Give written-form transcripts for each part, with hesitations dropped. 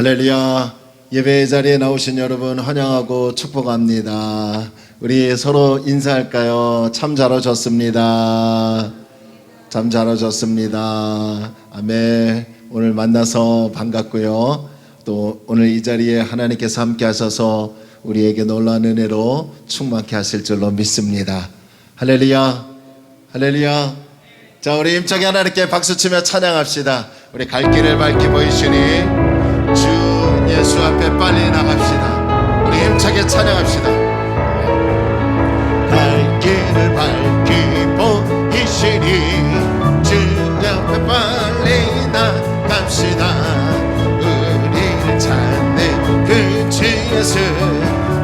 할렐루야. 예배 자리에 나오신 여러분 환영하고 축복합니다. 우리 서로 인사할까요? 참 잘 오셨습니다. 참 잘 오셨습니다. 아멘. 오늘 만나서 반갑고요. 또 오늘 이 자리에 하나님께서 함께 하셔서 우리에게 놀라운 은혜로 충만케 하실 줄로 믿습니다. 할렐루야. 할렐루야. 자, 우리 힘차게 하나님께 박수치며 찬양합시다. 우리 갈 길을 밝히 보이시니 주 예수 앞에 빨리 나갑시다. 우리 힘차게 찬양합시다. 갈 길을 밝히 보이시니 주 앞에 빨리 나갑시다. 우리를 찾는 그 주 예수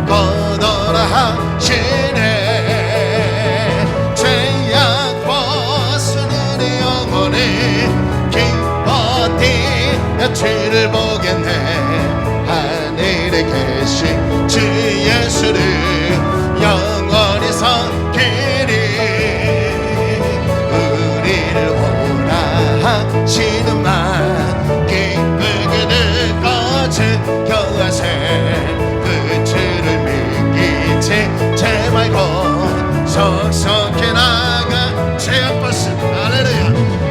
거더라 하시네. 죄악 벗은 우리 영혼이 기뻐 뛰어 주를 보겠네. 하늘에 계신 주 예수를 영원히 섬기리. 우리를 오라 하시는 말 기쁘게 듣고 즐겨하세. 그 주를 믿기지 죄 말고 속속히 나가. 죄악 벗은 할렐루야.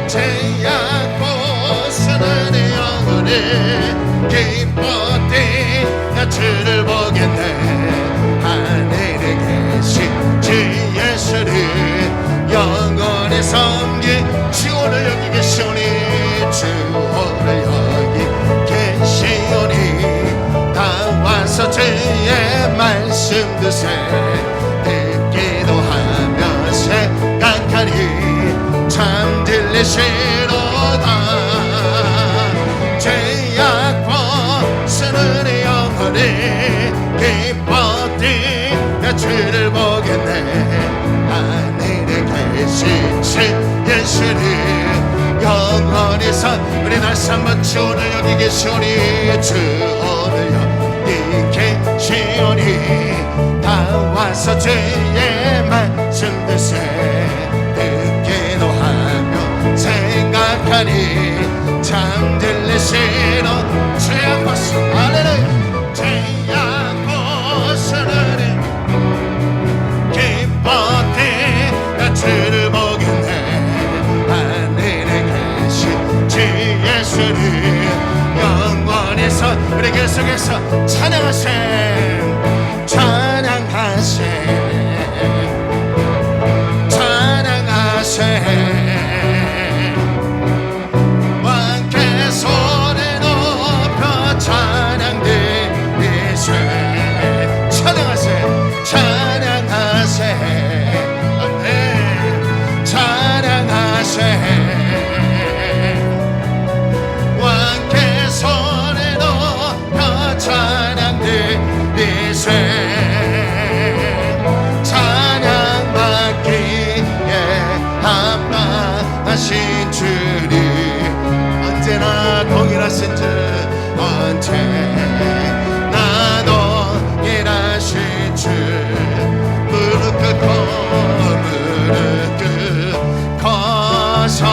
죄악 벗은 내 영혼이 기뻐 뛰어 주를 보겠네. 하늘에 계신 주 예수를 영원히 섬기. 주 오늘 여기 계시오니 주 오늘 여기 계시오니 다 와서 주의 말씀 드세. 듣기도 하며 생각하니 참 들리시로다. 죄악 벗은 영혼이 기뻐 뛰어 주를 보겠네. 하늘에 계신 주 예수를 영원히 우리 다시 한번 주 오늘 여기 계시오니 주 오늘 여기 계시오니 다 와서 주의 말씀 드세. 듣기도 하며 생각하니 참 들리시로. 죄악 벗은 할렐루야. 죄악 벗은 기뻐 뛰어 주를 보겠네. 하늘에 계신 주 예수를 영원히 우리 계속해서 찬양하세. 찬양하세. 찬양하세. 왕께 손에 높여 찬양드리세. 찬양받기에 합당하신 주를 언제나 동일하신 주 언제나 동일하신 주. 무릎 꿇고 무릎 꿇고서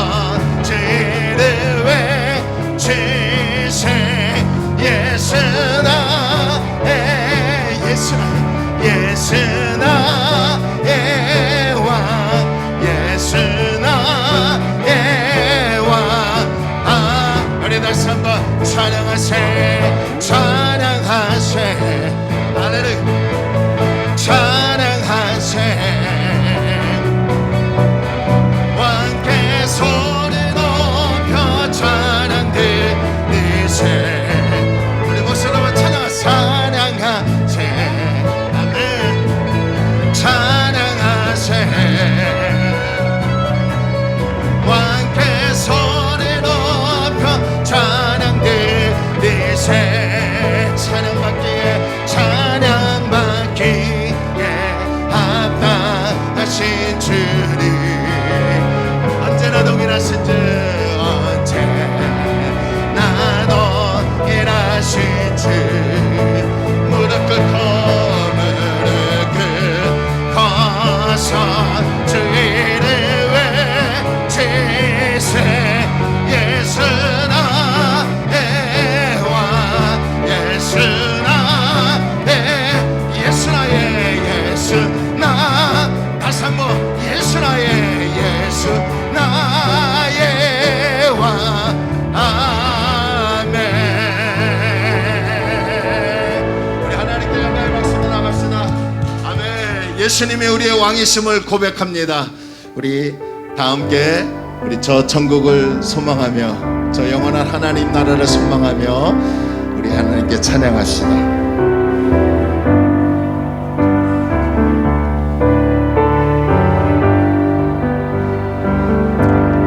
주를 외치세. 예수 나의 예수 나의 왕. 예수 나의 왕. 우리 다시 한번 찬양하세. 찬양하세. 할렐루야. 찬양하세. 왕께 손에 높여 찬양드리세. 우리 목소리로 찬양하세. 아멘. 찬양하세. 왕께 손에 높여 찬양드리세. 찬양받기에 찬양받기에 합당하신 주를 언제나 동일하신 주 언제나 동일하신 주. 무릎 꿇고 무릎 꿇고서 주의 이름 외치세. 예수 나의 왕. 예수 나 다시 한번 예수 나의 예수 나의 왕 아멘. 우리 하나님께 영광의 박수로 나갑시다. 아멘. 예수님이 우리의 왕이심을 고백합니다. 우리 다 함께 우리 저 천국을 소망하며 저 영원한 하나님 나라를 소망하며 우리 하나님께 찬양합시다.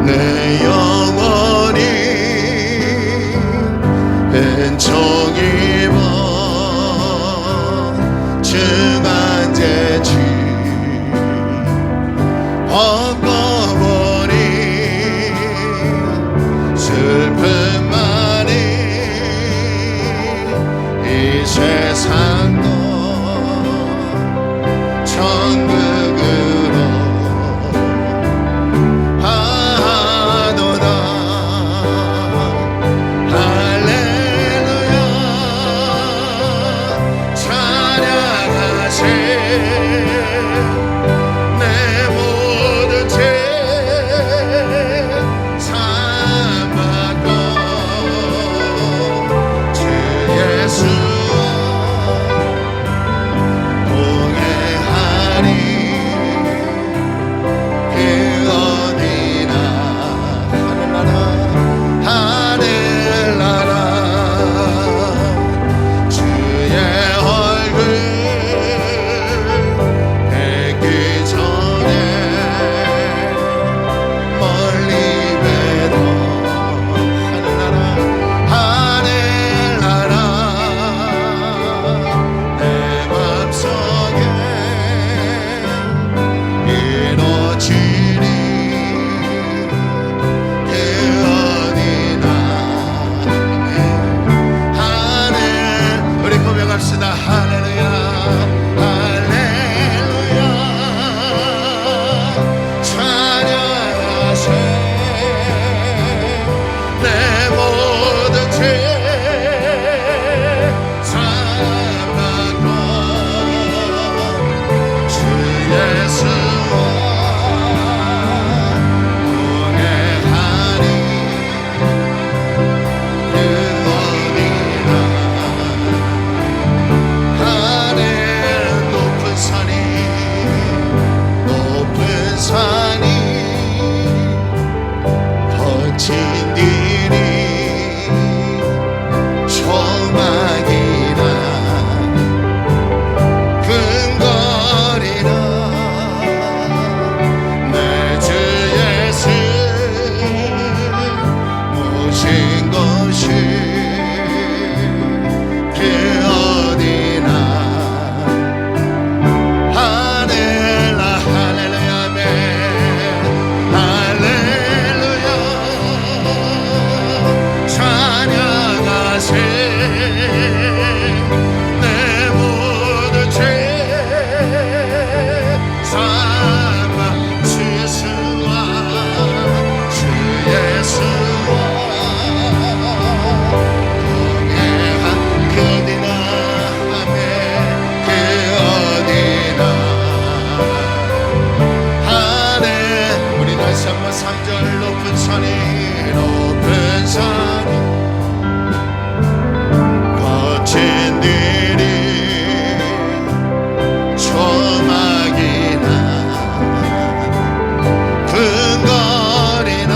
내 영혼이 은총 입어 중한 죄지 벗고보니 슬픔만이 이 세상도 천국으로 하도다. 할렐루야 찬양하세. 내 모든 죄 사함받고 주 예수와 동행하리. 그 어디나 하늘나라 주의 얼굴 뵙기 전에 멀리 뵈도 하늘나라 내 맘속에 이루어지리. 그 어디나 하늘 우리 고백합시다. 할렐루야 할렐루야 찬양하세. 내 모든 죄 사함받고 주 예수와 동행하리. 그 어디나 하늘 높은 산이 거친 길이 조막이나 근거리나 내 주 예수 모신 곳이 그 어디나 하늘나 할렐루야 아멘. 할렐루야 찬양하세. 내 모든 죄 사함 주 예수와 동행한 그 어디나 아멘. 그 어디나 하늘 우리 다시 한번 3절 높은 산이 거친 길이 조막이나 근거리나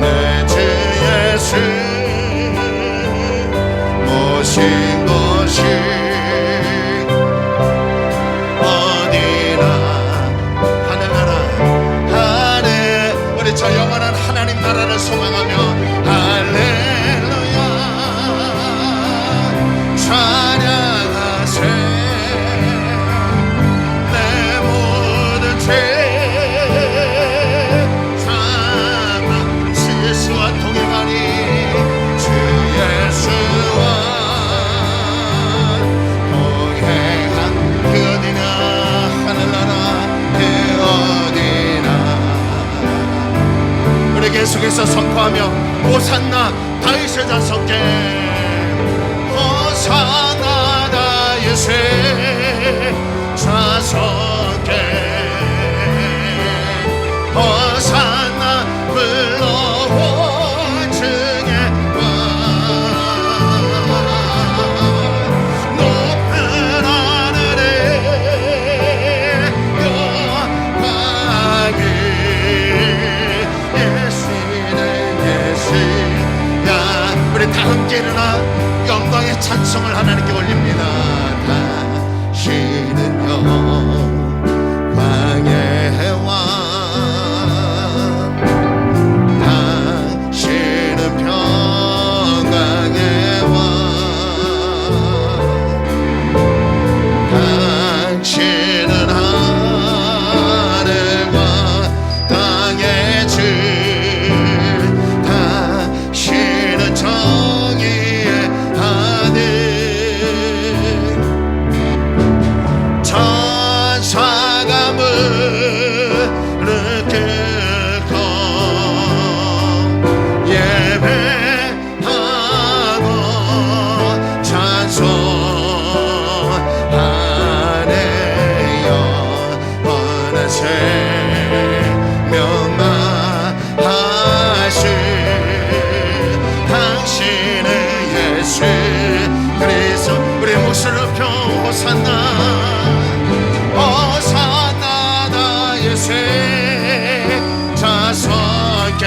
내 주 예수 모신 곳이 어디나 하늘나라 하늘 우리 저 영원한 하나님 나라를 소망하며 할렐루야 찬양하세. 내 모든 죄 사함 주 예수와 동행하니 주 예수와 동행한 그 어디나 하늘나라 그 어디나 우리 계속해서 선포하며 호산나 다윗의 자손께 호산나 다윗의 좌석에 호산나 불러온 중에 왕 높은 하늘에 영광이 예수는 예수야. 우리 다 함께 일어나 영광의 찬송을 하나님께 올립니다. 당신은 영광의 왕, 당신은 평강의 왕, 당신은 하늘과 땅의 주, 당신은 정의의 하늘. 천사가 무릎 꿇고 예배하고 찬송하네요. 영원한 생명만 하신 당신은 예수 그리스도. 우리 목소리를 높여 호산나 호산나 나의 새 좌석에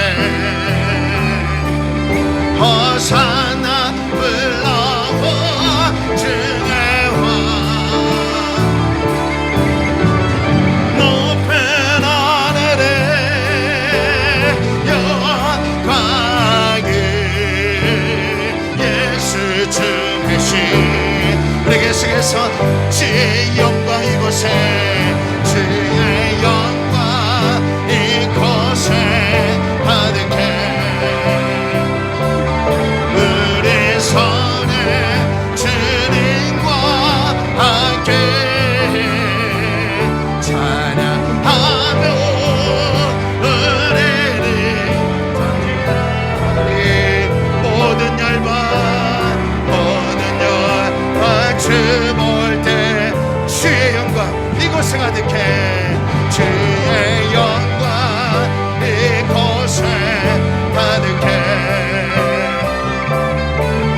호산나 불러온 중의 왕 높은 하늘에 영광이 예수 주 계신 우리 계속해서 주의 영광 이곳에 주의 영광 이곳에 가득해 우리 손에 주님과 함께 찬양하며 은혜를 모든 열방 주 볼 때 주의 영광 이곳에 가득해 주의 영광 이곳에 가득해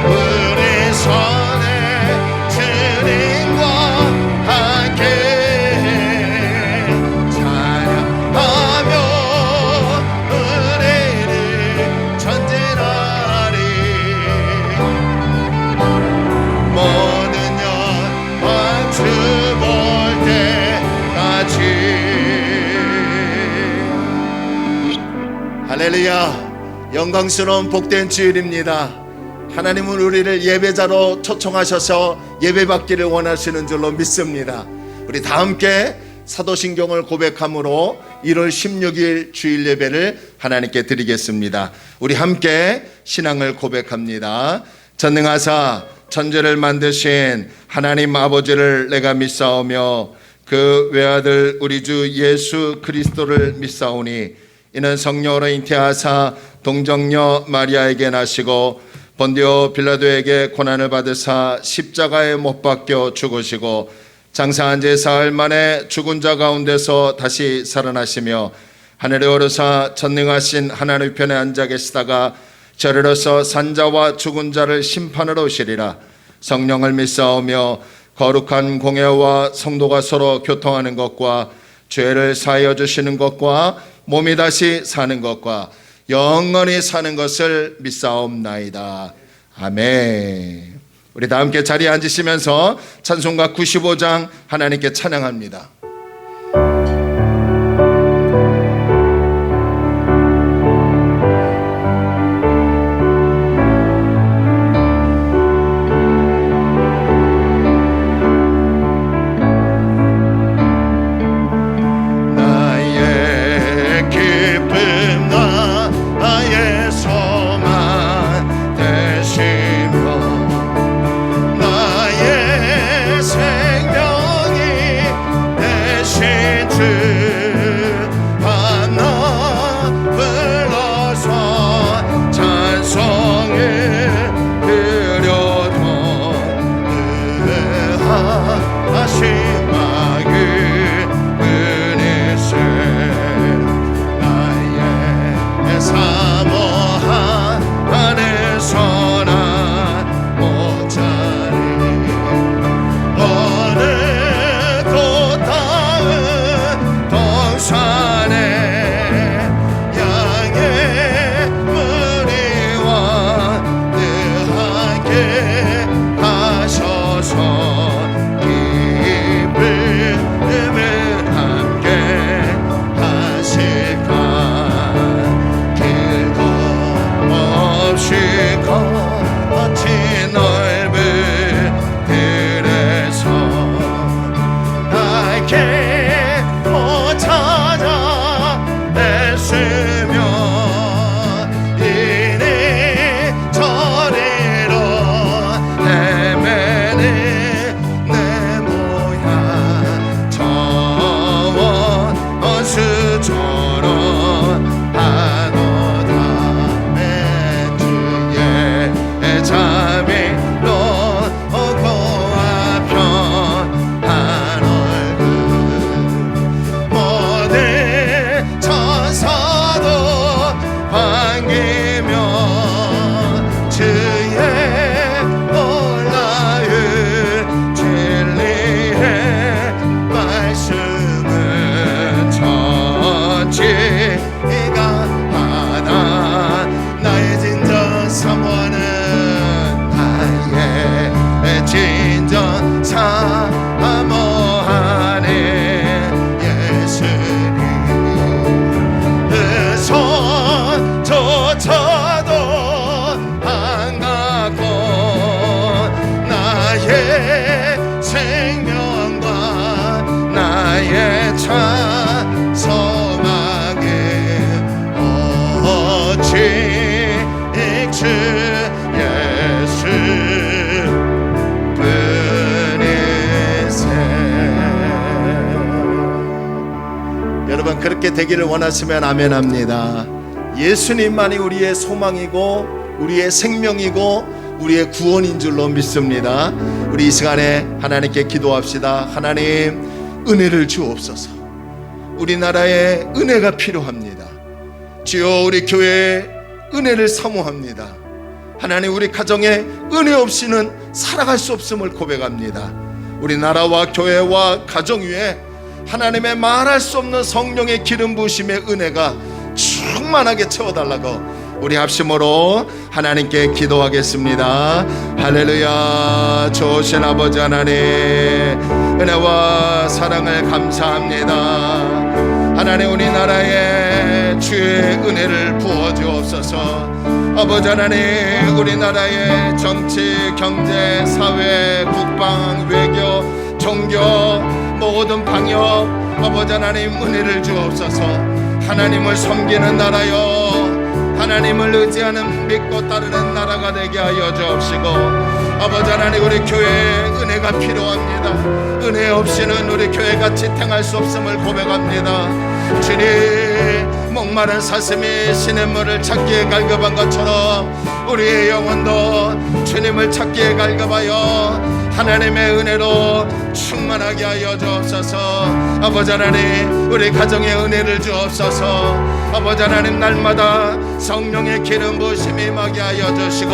우리 손에 주님과 함께 찬양하며 은혜를 전진하리. 모든 영광 주 볼 때까지. 할렐루야. 영광스러운 복된 주일입니다. 하나님은 우리를 예배자로 초청하셔서 예배받기를 원하시는 줄로 믿습니다. 우리 다 함께 사도신경을 고백함으로 1월 16일 주일 예배를 하나님께 드리겠습니다. 우리 함께 신앙을 고백합니다. 전능하사 천지를 만드신 하나님 아버지를 내가 믿사오며 그 외아들 우리 주 예수 그리스도를 믿사오니 이는 성령으로 잉태하사 동정녀 마리아에게 나시고 본디오 빌라도에게 고난을 받으사 십자가에 못 박혀 죽으시고 장사한 지 사흘 만에 죽은 자 가운데서 다시 살아나시며 하늘에 오르사 전능하신 하나님 편에 앉아 계시다가 저리로서 산자와 죽은 자를 심판하러 오시리라. 성령을 믿사오며 거룩한 공예와 성도가 서로 교통하는 것과 죄를 사하여 주시는 것과 몸이 다시 사는 것과 영원히 사는 것을 믿사옵나이다. 아멘. 우리 다 함께 자리에 앉으시면서 찬송가 95장 하나님께 찬양합니다. 마지막을 은혜세 나의 사모함 안에서나 못자리 어느 곳 닿은 동산에 양의 무리와 늘 함께 가셔서 기쁨을 함께 하실까 길고 없이 거친 넓은 들에서 나에게 못 찾아 애쓰며 이리 저리로 헤매는 내 모양 저원 원수처럼 한오담에 주의 자비로 고와 편한 얼굴 모든 천사도 반기며 주의 놀라운 진리의 말씀은 천지가 하나 나의 진정 사모하는 나의 진정 사모하는 예수님 그 손조차도 안 갖고 나의 생명과 나의 찬송하게 오직 주 예수 뿐이세. 여러분 그렇게 되기를 원하시면 아멘합니다. 예수님만이 우리의 소망이고 우리의 생명이고 우리의 구원인 줄로 믿습니다. 우리 이 시간에 하나님께 기도합시다. 하나님 은혜를 주옵소서. 우리나라에 은혜가 필요합니다. 주여 우리 교회에 은혜를 사모합니다. 하나님 우리 가정에 은혜 없이는 살아갈 수 없음을 고백합니다. 우리나라와 교회와 가정 위에 하나님의 말할 수 없는 성령의 기름 부으심의 은혜가 충만하게 채워달라고 우리 합심으로 하나님께 기도하겠습니다. 할렐루야. 좋으신 아버지 하나님 은혜와 사랑을 감사합니다. 하나님 우리나라에 주의 은혜를 부어주옵소서. 아버지 하나님 우리나라의 정치, 경제, 사회, 국방, 외교, 종교 모든 방역 아버지 하나님 은혜를 주옵소서. 하나님을 섬기는 나라여 하나님을 의지하는 믿고 따르는 나라가 되게 하여 주옵시고 아버지 하나님 우리 교회에 은혜가 필요합니다. 은혜 없이는 우리 교회가 지탱할 수 없음을 고백합니다. 주님 목마른 사슴이 시냇물을 찾기에 갈급한 것처럼 우리의 영혼도 주님을 찾기에 갈급하여 하나님의 은혜로 충만하게 하여 주옵소서. 아버지 하나님 우리 가정에 은혜를 주옵소서. 아버지 하나님 날마다 성령의 기름 부으심이 임하게 하여 주시고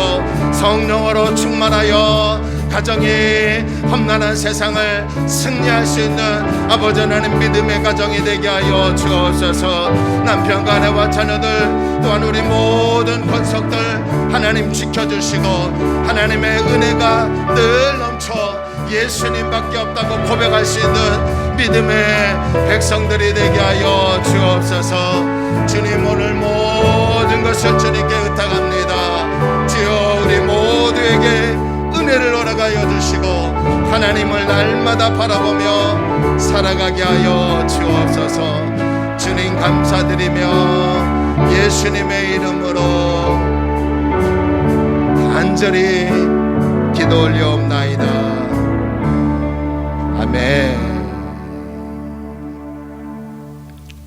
성령으로 충만하여 가정이 험난한 세상을 승리할 수 있는 아버지 하나님 믿음의 가정이 되게 하여 주옵소서. 남편과 아내와 자녀들 또한 우리 모든 권속들 하나님 지켜주시고 하나님의 은혜가 늘 넘쳐 예수님밖에 없다고 고백할 수 있는 믿음의 백성들이 되게 하여 주옵소서. 주님 오늘 모든 것을 주님께 의탁합니다. 주여 우리 모두에게 은혜를 허락하여 주시고 하나님을 날마다 바라보며 살아가게 하여 주옵소서. 주님 감사드리며 예수님의 이름으로 간절히 기도 올려옵나이다. 아멘.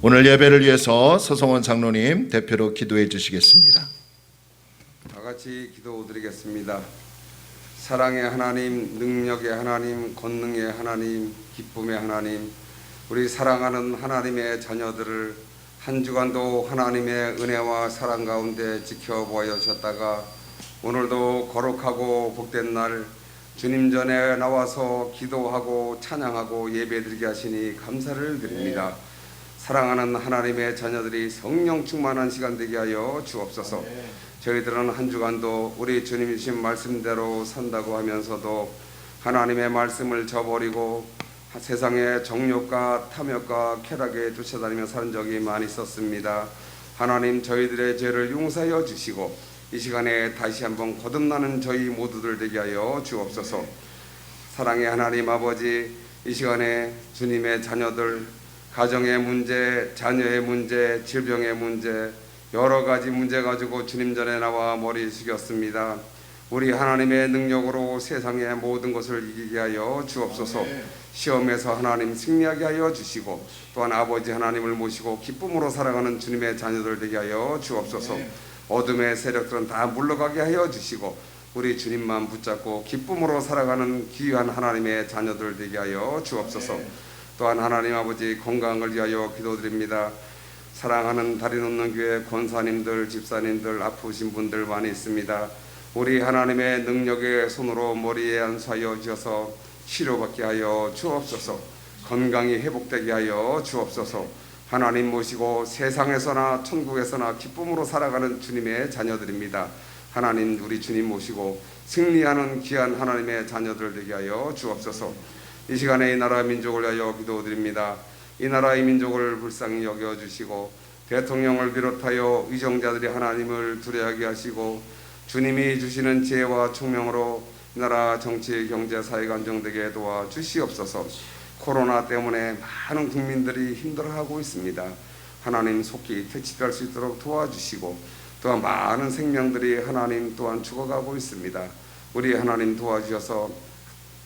오늘 예배를 위해서 서성원 장로님 대표로 기도해 주시겠습니다. 다 같이 기도드리겠습니다. 사랑의 하나님, 능력의 하나님, 권능의 하나님, 기쁨의 하나님, 우리 사랑하는 하나님의 자녀들을 한 주간도 하나님의 은혜와 사랑 가운데 지켜보아 주셨다가 오늘도 거룩하고 복된 날 주님 전에 나와서 기도하고 찬양하고 예배드리게 하시니 감사를 드립니다. 사랑하는 하나님의 자녀들이 성령 충만한 시간 되게 하여 주옵소서. 저희들은 한 주간도 우리 주님이 주신 말씀대로 산다고 하면서도 하나님의 말씀을 저버리고 세상의 정욕과 탐욕과 쾌락에 쫓아다니며 사는 적이 많이 있었습니다. 하나님 저희들의 죄를 용서하여 주시고 이 시간에 다시 한번 거듭나는 저희 모두들 되게 하여 주옵소서. 사랑의 하나님 아버지, 이 시간에 주님의 자녀들 가정의 문제, 자녀의 문제, 질병의 문제, 여러 가지 문제 가지고 주님 전에 나와 머리 숙였습니다. 우리 하나님의 능력으로 세상의 모든 것을 이기게 하여 주옵소서. 시험에서 하나님 승리하게 하여 주시고 또한 아버지 하나님을 모시고 기쁨으로 살아가는 주님의 자녀들 되게 하여 주옵소서. 어둠의 세력들은 다 물러가게 하여 주시고 우리 주님만 붙잡고 기쁨으로 살아가는 귀한 하나님의 자녀들 되게 하여 주옵소서. 또한 하나님 아버지 건강을 위하여 기도드립니다. 사랑하는 다리 놓는 교회 권사님들, 집사님들, 아프신 분들 많이 있습니다. 우리 하나님의 능력의 손으로 머리에 안수하여 주셔서 치료받게 하여 주옵소서. 건강이 회복되게 하여 주옵소서. 하나님 모시고 세상에서나 천국에서나 기쁨으로 살아가는 주님의 자녀들입니다. 하나님 우리 주님 모시고 승리하는 귀한 하나님의 자녀들 되게 하여 주옵소서. 이 시간에 이 나라 민족을 위하여 기도드립니다. 이 나라의 민족을 불쌍히 여겨주시고 대통령을 비롯하여 위정자들이 하나님을 두려워하게 하시고 주님이 주시는 지혜와 총명으로 이 나라 정치, 경제, 사회가 안정되게 도와주시옵소서. 코로나 때문에 많은 국민들이 힘들어하고 있습니다. 하나님 속히 퇴치될 수 있도록 도와주시고 또한 많은 생명들이 하나님 또한 죽어가고 있습니다. 우리 하나님 도와주셔서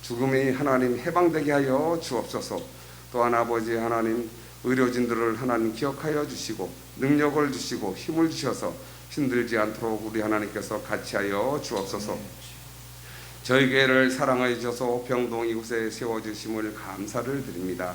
죽음이 하나님 해방되게 하여 주옵소서. 또한 아버지 하나님 의료진들을 하나님 기억하여 주시고 능력을 주시고 힘을 주셔서 힘들지 않도록 우리 하나님께서 같이 하여 주옵소서. 저희 교회를 사랑하여 주셔서 병동 이곳에 세워주심을 감사를 드립니다.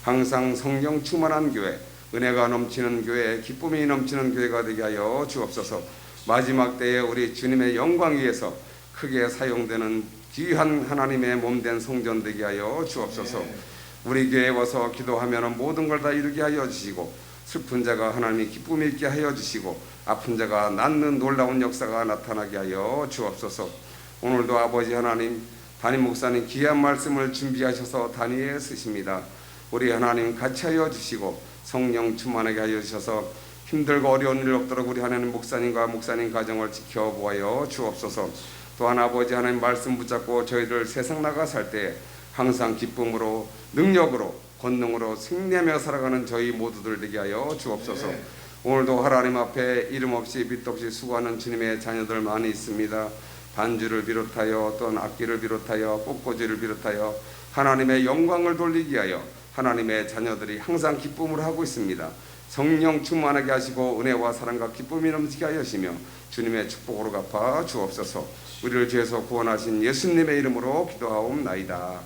항상 성령 충만한 교회, 은혜가 넘치는 교회, 기쁨이 넘치는 교회가 되게 하여 주옵소서. 마지막 때에 우리 주님의 영광 위에서 크게 사용되는 귀한 하나님의 몸된 성전 되게 하여 주옵소서. 우리 교회에 와서 기도하면 모든 걸 다 이루게 하여 주시고 슬픈 자가 하나님이 기쁨이 있게 하여 주시고 아픈 자가 낫는 놀라운 역사가 나타나게 하여 주옵소서. 오늘도 아버지 하나님 담임 목사님 귀한 말씀을 준비하셔서 단위에 쓰십니다. 우리 하나님 같이 하여 주시고 성령 충만하게 하여 주셔서 힘들고 어려운 일 없도록 우리 하나님 목사님과 목사님 가정을 지켜보아여 주옵소서. 또한 아버지 하나님 말씀 붙잡고 저희들 세상 나가 살 때 항상 기쁨으로 능력으로 권능으로 승리하며 살아가는 저희 모두들 되게 하여 주옵소서. 오늘도 하나님 앞에 이름 없이 빛 없이 수고하는 주님의 자녀들 많이 있습니다. 반주를 비롯하여 또한 악기를 비롯하여 꽃꽂이를 비롯하여 하나님의 영광을 돌리기 위하여 하나님의 자녀들이 항상 기쁨을 하고 있습니다. 성령 충만하게 하시고 은혜와 사랑과 기쁨이 넘치게 하시며 주님의 축복으로 갚아 주옵소서. 우리를 죄에서 구원하신 예수님의 이름으로 기도하옵나이다.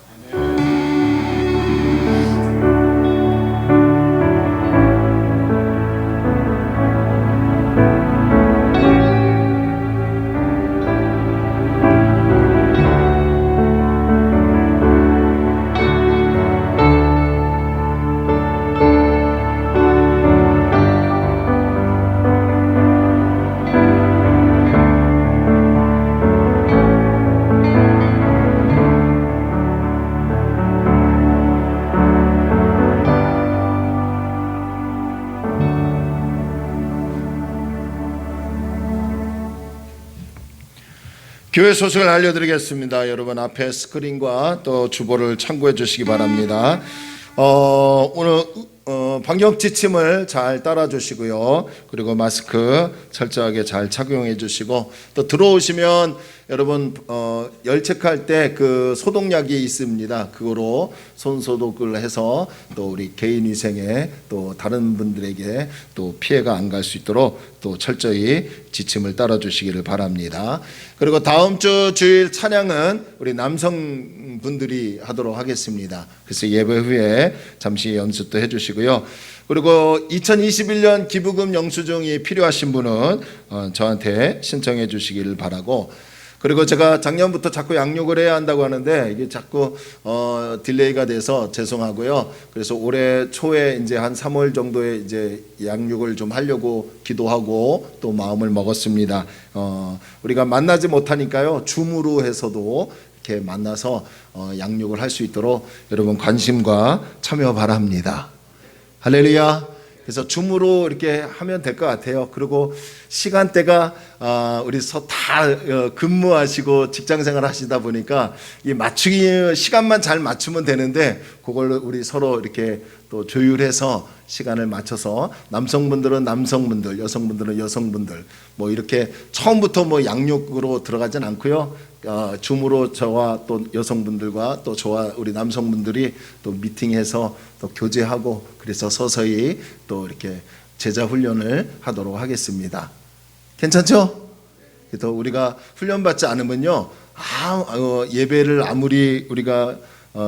교회 소식을 알려드리겠습니다. 여러분 앞에 스크린과 또 주보를 참고해 주시기 바랍니다. 오늘 방역 지침을 잘 따라 주시고요. 그리고 마스크 철저하게 잘 착용해 주시고 또 들어오시면 여러분 열 체크할 때 그 소독약이 있습니다. 그거로 손 소독을 해서 또 우리 개인 위생에 또 다른 분들에게 또 피해가 안 갈 수 있도록 또 철저히 지침을 따라 주시기를 바랍니다. 그리고 다음 주 주일 찬양은 우리 남성분들이 하도록 하겠습니다. 그래서 예배 후에 잠시 연습도 해주시고요. 그리고 2021년 기부금 영수증이 필요하신 분은 저한테 신청해 주시기를 바라고, 그리고 제가 작년부터 자꾸 양육을 해야 한다고 하는데 이게 자꾸 딜레이가 돼서 죄송하고요. 그래서 올해 초에 이제 한 3월 정도에 이제 양육을 좀 하려고 기도하고 또 마음을 먹었습니다. 우리가 만나지 못하니까요, 줌으로 해서도 이렇게 만나서 양육을 할 수 있도록 여러분 관심과 참여 바랍니다. 할렐루야. 그래서 줌으로 이렇게 하면 될 것 같아요. 그리고 시간대가 우리 다 근무하시고 직장생활 하시다 보니까 이 맞추기 시간만 잘 맞추면 되는데 그걸 우리 서로 이렇게 또 조율해서 시간을 맞춰서 남성분들은 남성분들, 여성분들은 여성분들 뭐 이렇게 처음부터 뭐 양육으로 들어가진 않고요. 줌으로 저와 또 여성분들과 또 저와 우리 남성분들이 또 미팅해서 또 교제하고 그래서 서서히 또 이렇게 제자 훈련을 하도록 하겠습니다. 괜찮죠? 그래서 우리가 훈련받지 않으면요, 예배를 아무리 우리가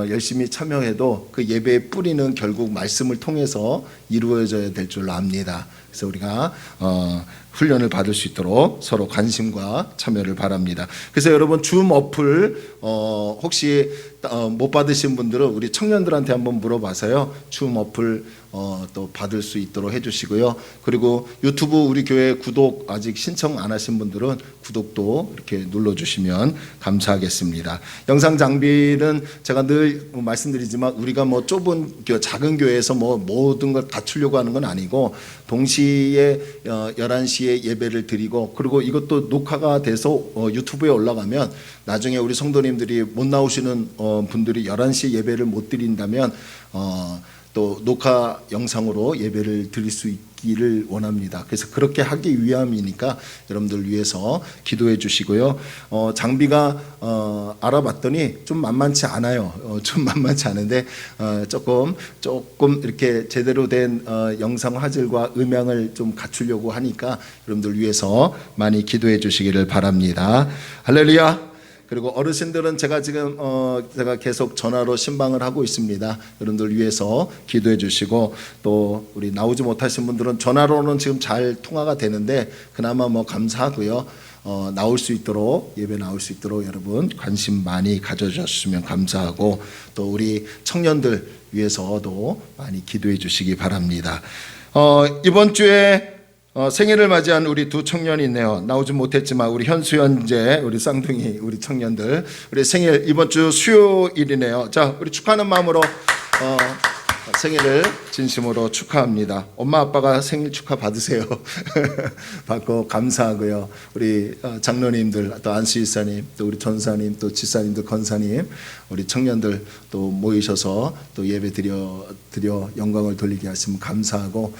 열심히 참여해도 그 예배의 뿌리는 결국 말씀을 통해서 이루어져야 될 줄로 압니다. 그래서 우리가 훈련을 받을 수 있도록 서로 관심과 참여를 바랍니다. 그래서 여러분 줌 어플 혹시 못 받으신 분들은 우리 청년들한테 한번 물어봐서요, 줌 어플 또 받을 수 있도록 해주시고요. 그리고 유튜브 우리 교회 구독 아직 신청 안 하신 분들은 구독도 이렇게 눌러주시면 감사하겠습니다. 영상 장비는 제가 늘 말씀드리지만 우리가 뭐 좁은 작은 교회에서 뭐 모든 걸 갖추려고 하는 건 아니고 동시에 11시에 예배를 드리고, 그리고 이것도 녹화가 돼서 유튜브에 올라가면 나중에 우리 성도님들이 못 나오시는 분들이 11시 예배를 못 드린다면 또 녹화 영상으로 예배를 드릴 수 있기를 원합니다. 그래서 그렇게 하기 위함이니까 여러분들 위해서 기도해 주시고요. 장비가 알아봤더니 좀 만만치 않아요. 좀 만만치 않은데 조금 이렇게 제대로 된 영상 화질과 음향을 좀 갖추려고 하니까 여러분들 위해서 많이 기도해 주시기를 바랍니다. 할렐루야. 그리고 어르신들은 제가 지금 제가 계속 전화로 신방을 하고 있습니다. 여러분들 위해서 기도해 주시고, 또 우리 나오지 못하신 분들은 전화로는 지금 잘 통화가 되는데 그나마 뭐 감사하고요. 나올 수 있도록, 예배 나올 수 있도록 여러분 관심 많이 가져주셨으면 감사하고, 또 우리 청년들 위해서도 많이 기도해 주시기 바랍니다. 이번 주에 생일을 맞이한 우리 두 청년이 있네요. 나오지 못했지만 우리 현수현재, 우리 쌍둥이, 우리 청년들 우리 생일 이번 주 수요일이네요. 자, 우리 축하하는 마음으로 생일을 진심으로 축하합니다. 엄마 아빠가 생일 축하 받으세요. 받고 감사하고요. 우리 장로님들, 또 안수이사님, 또 우리 전사님, 또 지사님들, 권사님, 우리 청년들 또 모이셔서 또 예배 드려 영광을 돌리게 하시면 감사하고,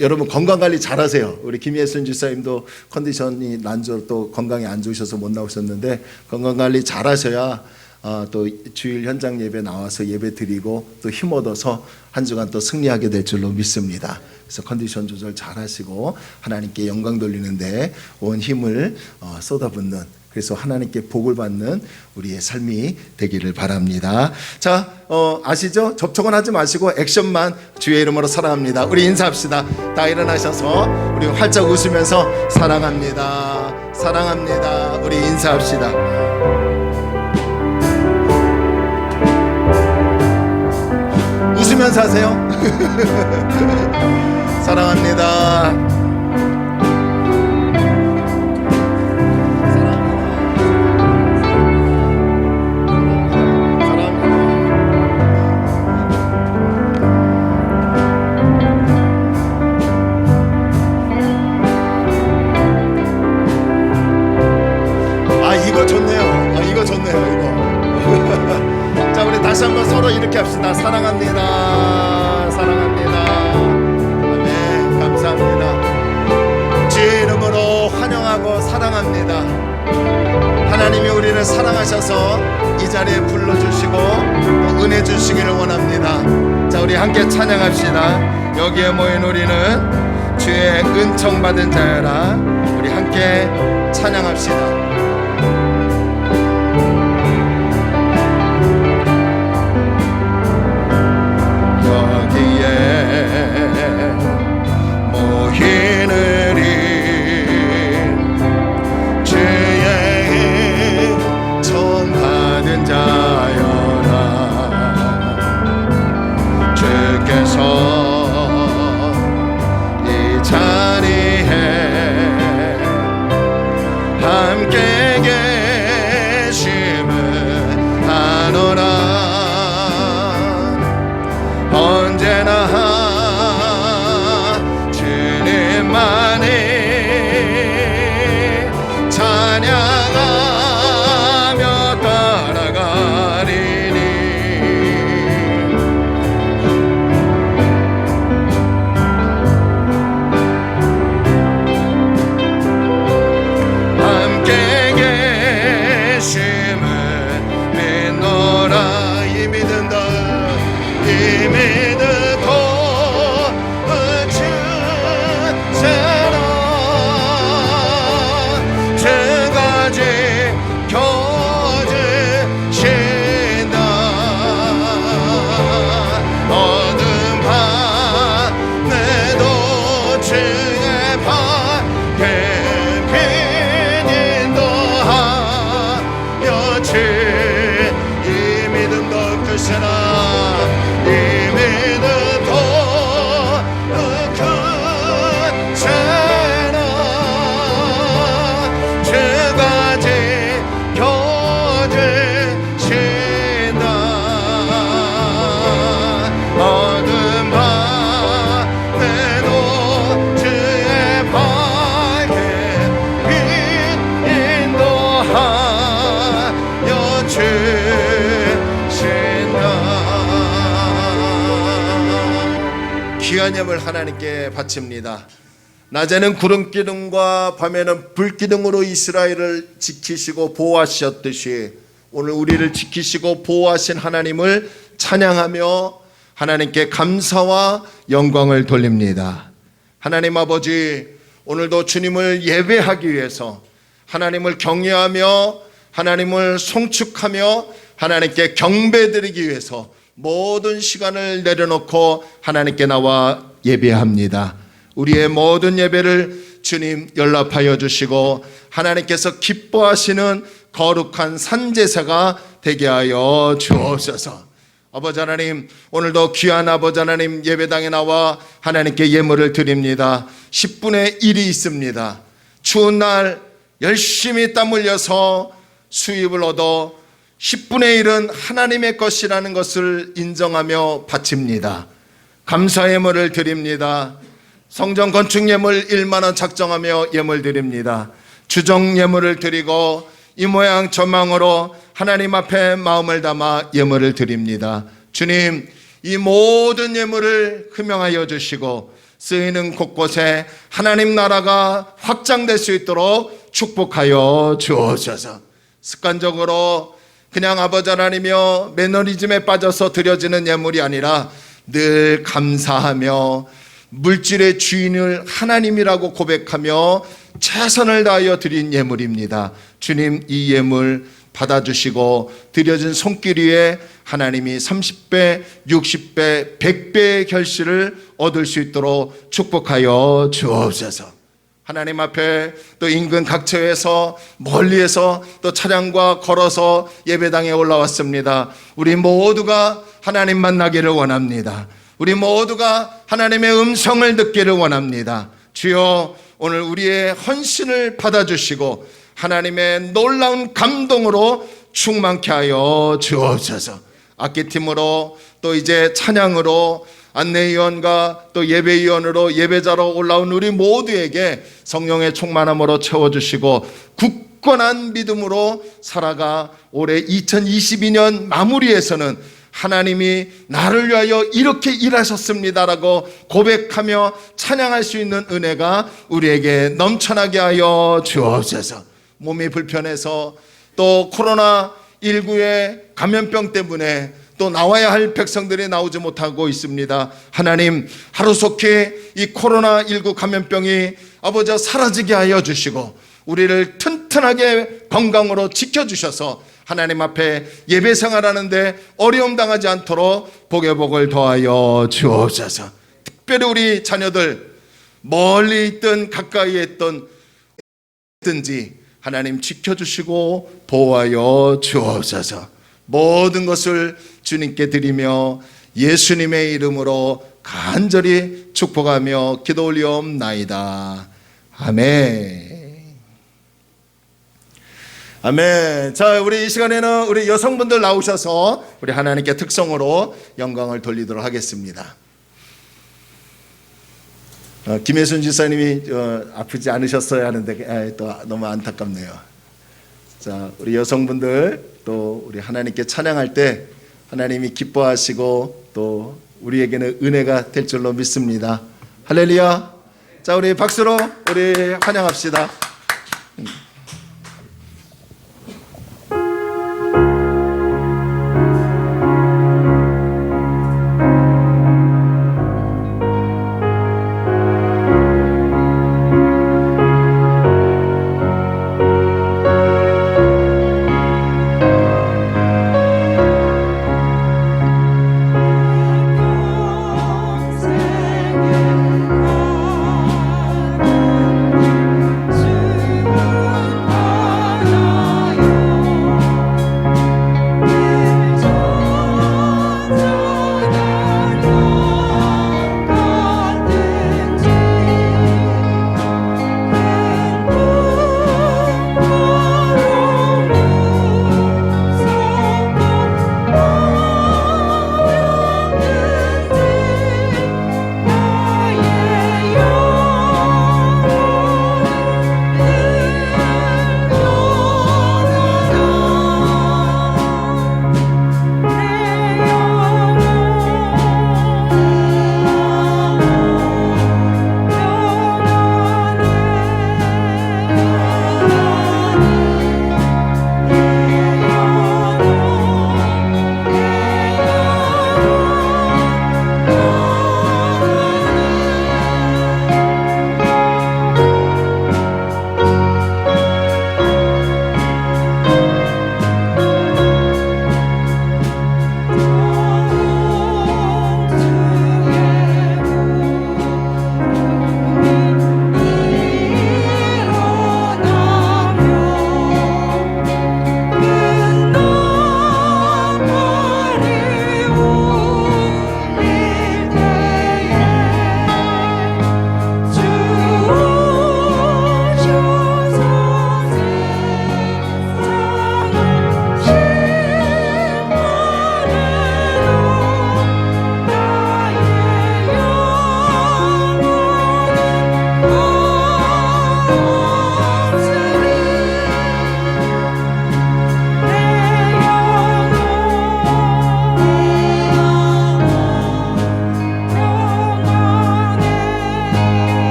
여러분 건강관리 잘하세요. 우리 김예순 지사님도 컨디션이 또 건강이 안 좋으셔서 못 나오셨는데 건강관리 잘하셔야 또 주일 현장 예배 나와서 예배 드리고 또 힘 얻어서 한 주간 또 승리하게 될 줄로 믿습니다. 그래서 컨디션 조절 잘하시고 하나님께 영광 돌리는데 온 힘을 쏟아붓는, 그래서 하나님께 복을 받는 우리의 삶이 되기를 바랍니다. 자, 아시죠? 접촉은 하지 마시고 액션만 주의 이름으로 사랑합니다. 우리 인사합시다. 다 일어나셔서 우리 활짝 웃으면서 사랑합니다. 사랑합니다. 우리 인사합시다. 웃으면서 하세요. 사랑합니다. 다시 한번 서로 이렇게 합시다. 사랑합니다. 사랑합니다. 아멘. 감사합니다. 주의 이름으로 환영하고 사랑합니다. 하나님이 우리를 사랑하셔서 이 자리에 불러주시고 또 은혜 주시기를 원합니다. 자, 우리 함께 찬양합시다. 여기에 모인 우리는 주의 은총 받은 자여라. 우리 함께 찬양합시다. 이 자리에 함께 계심을 아노라. 언제나 주님만이 찬양하며 따라가리니. 귀한 예물 하나님께 바칩니다. 낮에는 구름 기둥과 밤에는 불 기둥으로 이스라엘을 지키시고 보호하셨듯이 오늘 우리를 지키시고 보호하신 하나님을 찬양하며 하나님께 감사와 영광을 돌립니다. 하나님 아버지, 오늘도 주님을 예배하기 위해서 하나님을 경외하며 하나님을 송축하며 하나님께 경배드리기 위해서 모든 시간을 내려놓고 하나님께 나와 예배합니다. 우리의 모든 예배를 주님 연락하여 주시고 하나님께서 기뻐하시는 거룩한 산제사가 되게 하여 주옵소서. 아버지 하나님, 오늘도 귀한 아버지 하나님 예배당에 나와 하나님께 예물을 드립니다. 10분의 1이 있습니다. 추운 날 열심히 땀 흘려서 수입을 얻어 10분의 1은 하나님의 것이라는 것을 인정하며 바칩니다. 감사 예물을 드립니다. 성전 건축 예물 1만 원 작정하며 예물 드립니다. 주정 예물을 드리고 이 모양 저 망으로 하나님 앞에 마음을 담아 예물을 드립니다. 주님, 이 모든 예물을 흠명하여 주시고 쓰이는 곳곳에 하나님 나라가 확장될 수 있도록 축복하여 주옵소서. 습관적으로 그냥 아버지 하나님이여 매너리즘에 빠져서 드려지는 예물이 아니라 늘 감사하며 물질의 주인을 하나님이라고 고백하며 최선을 다하여 드린 예물입니다. 주님, 이 예물 받아주시고 드려진 손길 위에 하나님이 30배, 60배, 100배의 결실을 얻을 수 있도록 축복하여 주옵소서. 하나님 앞에 또 인근 각처에서 멀리에서 또 차량과 걸어서 예배당에 올라왔습니다. 우리 모두가 하나님 만나기를 원합니다. 우리 모두가 하나님의 음성을 듣기를 원합니다. 주여, 오늘 우리의 헌신을 받아주시고 하나님의 놀라운 감동으로 충만케 하여 주옵소서. 악기팀으로 또 이제 찬양으로 안내위원과 또 예배위원으로 예배자로 올라온 우리 모두에게 성령의 충만함으로 채워주시고 굳건한 믿음으로 살아가 올해 2022년 마무리에서는 하나님이 나를 위하여 이렇게 일하셨습니다라고 고백하며 찬양할 수 있는 은혜가 우리에게 넘쳐나게 하여 주옵소서. 몸이 불편해서 또 코로나19의 감염병 때문에 또 나와야 할 백성들이 나오지 못하고 있습니다. 하나님, 하루속히 이 코로나19 감염병이 아버지 사라지게 하여 주시고 우리를 튼튼하게 건강으로 지켜주셔서 하나님 앞에 예배 생활하는데 어려움 당하지 않도록 복의 복을 더하여 주옵소서. 특별히 우리 자녀들 멀리 있든 가까이에 있든지 하나님 지켜주시고 보호하여 주옵소서. 모든 것을 주님께 드리며 예수님의 이름으로 간절히 축복하며 기도 올리옵나이다. 아멘. 아멘. 자, 우리 이 시간에는 우리 여성분들 나오셔서 우리 하나님께 특성으로 영광을 돌리도록 하겠습니다. 김혜순 지사님이 아프지 않으셨어야 하는데 또 너무 안타깝네요. 자, 우리 여성분들 또 우리 하나님께 찬양할 때 하나님이 기뻐하시고 또 우리에게는 은혜가 될 줄로 믿습니다. 할렐루야. 자, 우리 박수로 우리 환영합시다.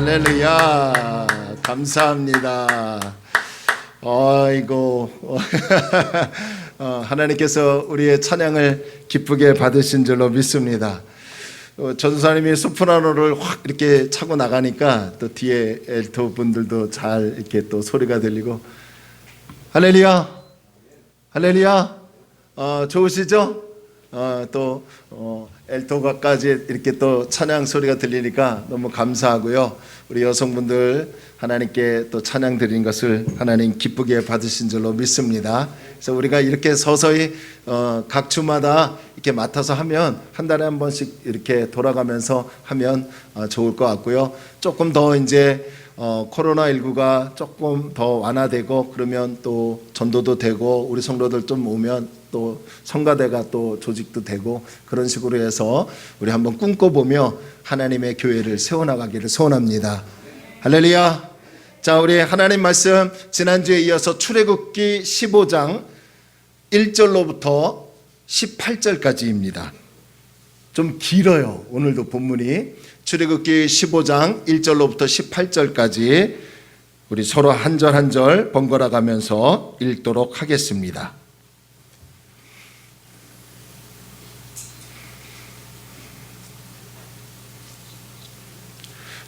할렐루야. 감사합니다. 아이고 하나님께서 우리의 찬양을 기쁘게 받으신 줄로 믿습니다. 전사님이 소프라노를 확 이렇게 차고 나가니까 또 뒤에 엘토 분들도 잘 이렇게 또 소리가 들리고 할렐루야, 할렐루야. 좋으시죠? 또 엘토가까지 이렇게 또 찬양 소리가 들리니까 너무 감사하고요. 우리 여성분들 하나님께 또 찬양 드리는 것을 하나님 기쁘게 받으신 줄로 믿습니다. 그래서 우리가 이렇게 서서히 각 주마다 이렇게 맡아서 하면 한 달에 한 번씩 이렇게 돌아가면서 하면 좋을 것 같고요. 조금 더 이제 코로나19가 조금 더 완화되고 그러면 또 전도도 되고 우리 성도들 좀 오면 또 성가대가 또 조직도 되고 그런 식으로 해서 우리 한번 꿈꿔보며 하나님의 교회를 세워나가기를 소원합니다. 할렐루야. 자, 우리 하나님 말씀 지난주에 이어서 출애굽기 15장 1절로부터 18절까지입니다. 좀 길어요. 오늘도 본문이 출애굽기 15장 1절로부터 18절까지 우리 서로 한 절 한 절 번갈아 가면서 읽도록 하겠습니다.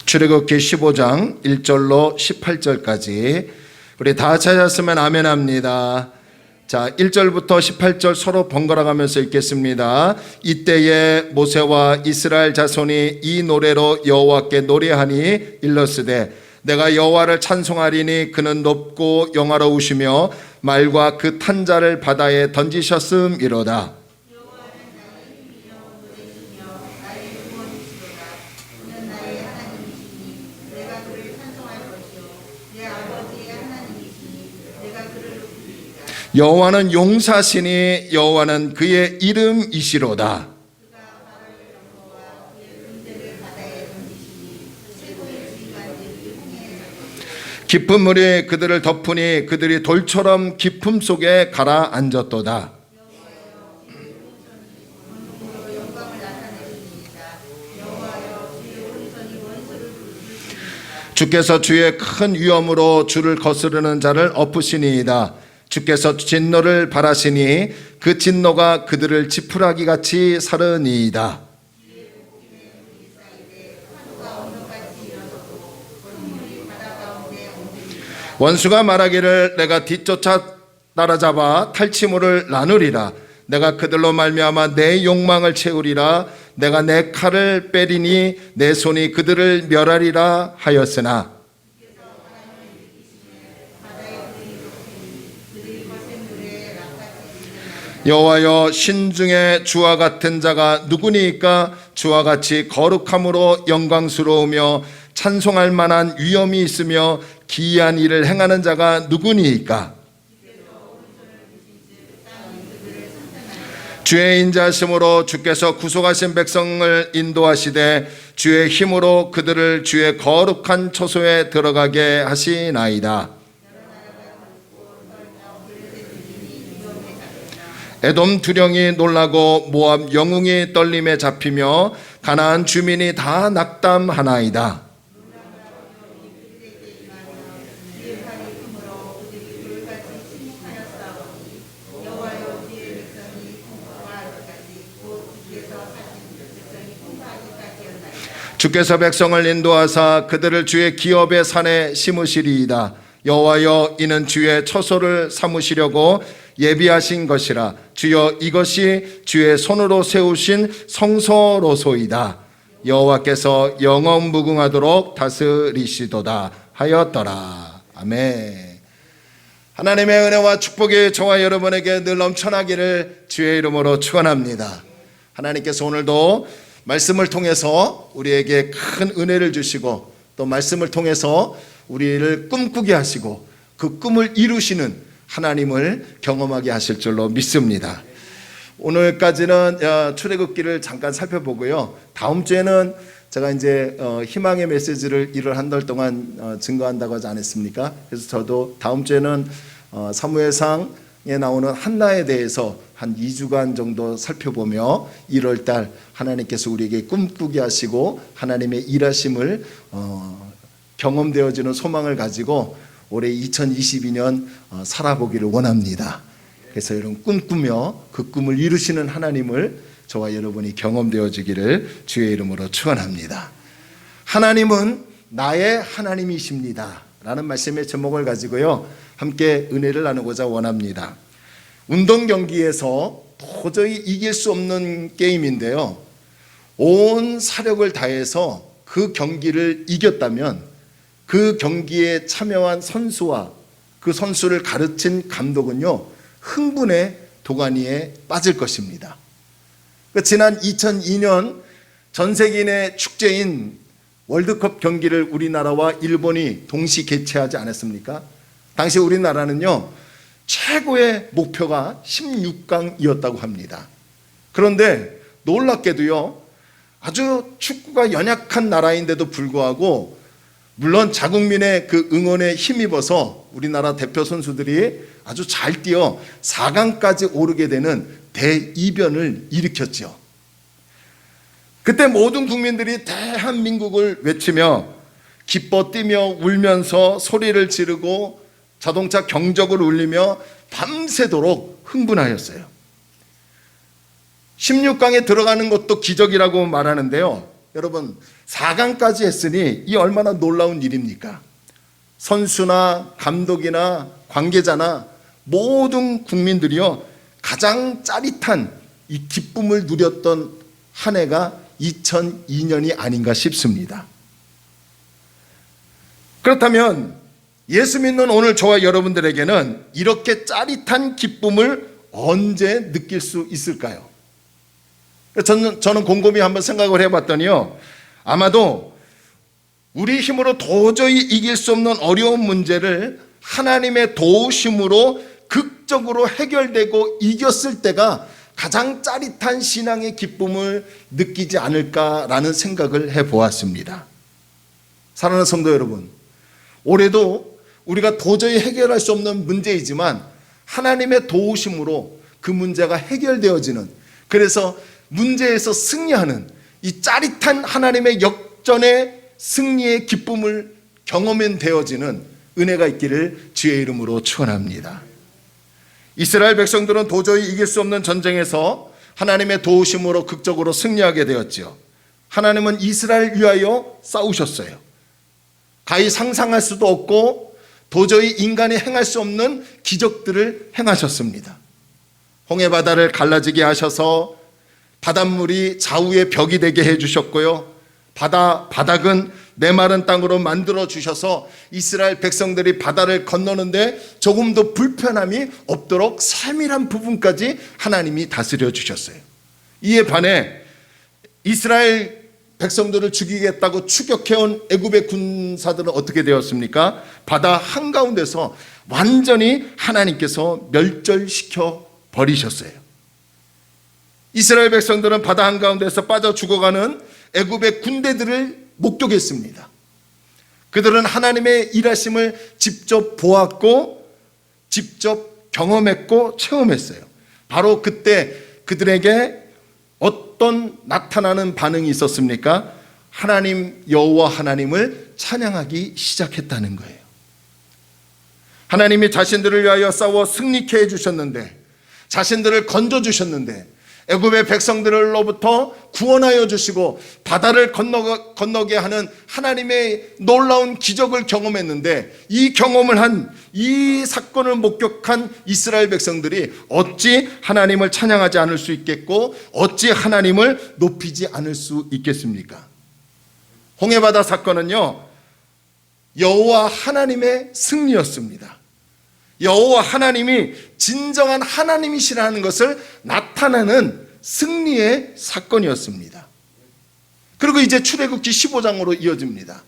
출애굽기 15장 1절로 18절까지 우리 다 찾았으면 아멘 합니다. 자, 1절부터 18절 서로 번갈아 가면서 읽겠습니다. 이때에 모세와 이스라엘 자손이 이 노래로 여호와께 노래하니 일러스되 내가 여호와를 찬송하리니 그는 높고 영화로우시며 말과 그 탄 자를 바다에 던지셨음이로다. 여호와는 용사시니 여호와는 그의 이름이시로다. 깊은 물이 그들을 덮으니 그들이 돌처럼 깊음 속에 가라앉았도다. 주께서 주의 큰 위엄으로 주를 거스르는 자를 엎으시니이다. 주께서 진노를 발하시니 그 진노가 그들을 지푸라기 같이 사르니이다. 원수가 말하기를 내가 뒤쫓아 따라잡아 탈취물을 나누리라. 내가 그들로 말미암아 내 욕망을 채우리라. 내가 내 칼을 빼리니 내 손이 그들을 멸하리라 하였으나 여호와여 신중에 주와 같은 자가 누구니까? 주와 같이 거룩함으로 영광스러우며 찬송할 만한 위엄이 있으며 기이한 일을 행하는 자가 누구니까? 주의 인자하심으로 주께서 구속하신 백성을 인도하시되 주의 힘으로 그들을 주의 거룩한 처소에 들어가게 하시나이다. 에돔 두령이 놀라고 모압 영웅이 떨림에 잡히며 가나안 주민이 다 낙담하나이다. 주께서 백성을 인도하사 그들을 주의 기업의 산에 심으시리이다. 여호와여 이는 주의 처소를 삼으시려고 예비하신 것이라. 주여 이것이 주의 손으로 세우신 성소로소이다. 여호와께서 영원 무궁하도록 다스리시도다 하였더라. 아멘. 하나님의 은혜와 축복이 저와 여러분에게 늘 넘쳐나기를 주의 이름으로 축원합니다. 하나님께서 오늘도 말씀을 통해서 우리에게 큰 은혜를 주시고 또 말씀을 통해서 우리를 꿈꾸게 하시고 그 꿈을 이루시는 하나님을 경험하게 하실 줄로 믿습니다. 오늘까지는 출애굽기를 잠깐 살펴보고요. 다음 주에는 제가 이제 희망의 메시지를 1월 한 달 동안 증거한다고 하지 않았습니까? 그래서 저도 다음 주에는 사무엘상에 나오는 한나에 대해서 한 2주간 정도 살펴보며 1월 달 하나님께서 우리에게 꿈꾸게 하시고 하나님의 일하심을 경험되어지는 소망을 가지고 올해 2022년 살아보기를 원합니다. 그래서 여러분 꿈꾸며 그 꿈을 이루시는 하나님을 저와 여러분이 경험되어지기를 주의 이름으로 축원합니다. 하나님은 나의 하나님이십니다 라는 말씀의 제목을 가지고요 함께 은혜를 나누고자 원합니다. 운동 경기에서 도저히 이길 수 없는 게임인데요, 온 사력을 다해서 그 경기를 이겼다면 그 경기에 참여한 선수와 그 선수를 가르친 감독은요 흥분의 도가니에 빠질 것입니다. 지난 2002년 전 세계인의 축제인 월드컵 경기를 우리나라와 일본이 동시 개최하지 않았습니까? 당시 우리나라는요 최고의 목표가 16강이었다고 합니다. 그런데 놀랍게도요 아주 축구가 연약한 나라인데도 불구하고 물론 자국민의 그 응원에 힘입어서 우리나라 대표 선수들이 아주 잘 뛰어 4강까지 오르게 되는 대이변을 일으켰죠. 그때 모든 국민들이 대한민국을 외치며 기뻐 뛰며 울면서 소리를 지르고 자동차 경적을 울리며 밤새도록 흥분하였어요. 16강에 들어가는 것도 기적이라고 말하는데요. 여러분, 4강까지 했으니 이 얼마나 놀라운 일입니까? 선수나 감독이나 관계자나 모든 국민들이요, 가장 짜릿한 이 기쁨을 누렸던 한 해가 2002년이 아닌가 싶습니다. 그렇다면 예수 믿는 오늘 저와 여러분들에게는 이렇게 짜릿한 기쁨을 언제 느낄 수 있을까요? 저는 곰곰이 한번 생각을 해봤더니요, 아마도 우리 힘으로 도저히 이길 수 없는 어려운 문제를 하나님의 도우심으로 극적으로 해결되고 이겼을 때가 가장 짜릿한 신앙의 기쁨을 느끼지 않을까라는 생각을 해보았습니다. 사랑하는 성도 여러분, 올해도 우리가 도저히 해결할 수 없는 문제이지만 하나님의 도우심으로 그 문제가 해결되어지는, 그래서 문제에서 승리하는 이 짜릿한 하나님의 역전의 승리의 기쁨을 경험해 되어지는 은혜가 있기를 주의 이름으로 축원합니다. 이스라엘 백성들은 도저히 이길 수 없는 전쟁에서 하나님의 도우심으로 극적으로 승리하게 되었지요. 하나님은 이스라엘 위하여 싸우셨어요. 가히 상상할 수도 없고 도저히 인간이 행할 수 없는 기적들을 행하셨습니다. 홍해바다를 갈라지게 하셔서 바닷물이 좌우의 벽이 되게 해주셨고요, 바닥은 메마른 땅으로 만들어 주셔서 이스라엘 백성들이 바다를 건너는데 조금도 불편함이 없도록 세밀한 부분까지 하나님이 다스려 주셨어요. 이에 반해 이스라엘 백성들을 죽이겠다고 추격해온 애굽의 군사들은 어떻게 되었습니까? 바다 한가운데서 완전히 하나님께서 멸절시켜 버리셨어요. 이스라엘 백성들은 바다 한가운데서 빠져 죽어가는 애굽의 군대들을 목격했습니다. 그들은 하나님의 일하심을 직접 보았고 직접 경험했고 체험했어요. 바로 그때 그들에게 어떤 나타나는 반응이 있었습니까? 하나님, 여호와 하나님을 찬양하기 시작했다는 거예요. 하나님이 자신들을 위하여 싸워 승리케 해주셨는데, 자신들을 건져주셨는데, 애굽의 백성들로부터 구원하여 주시고 바다를 건너게 하는 하나님의 놀라운 기적을 경험했는데, 이 경험을 한, 이 사건을 목격한 이스라엘 백성들이 어찌 하나님을 찬양하지 않을 수 있겠고 어찌 하나님을 높이지 않을 수 있겠습니까? 홍해바다 사건은요, 여호와 하나님의 승리였습니다. 여호와 하나님이 진정한 하나님이시라는 것을 나타내는 승리의 사건이었습니다. 그리고 이제 출애굽기 15장으로 이어집니다.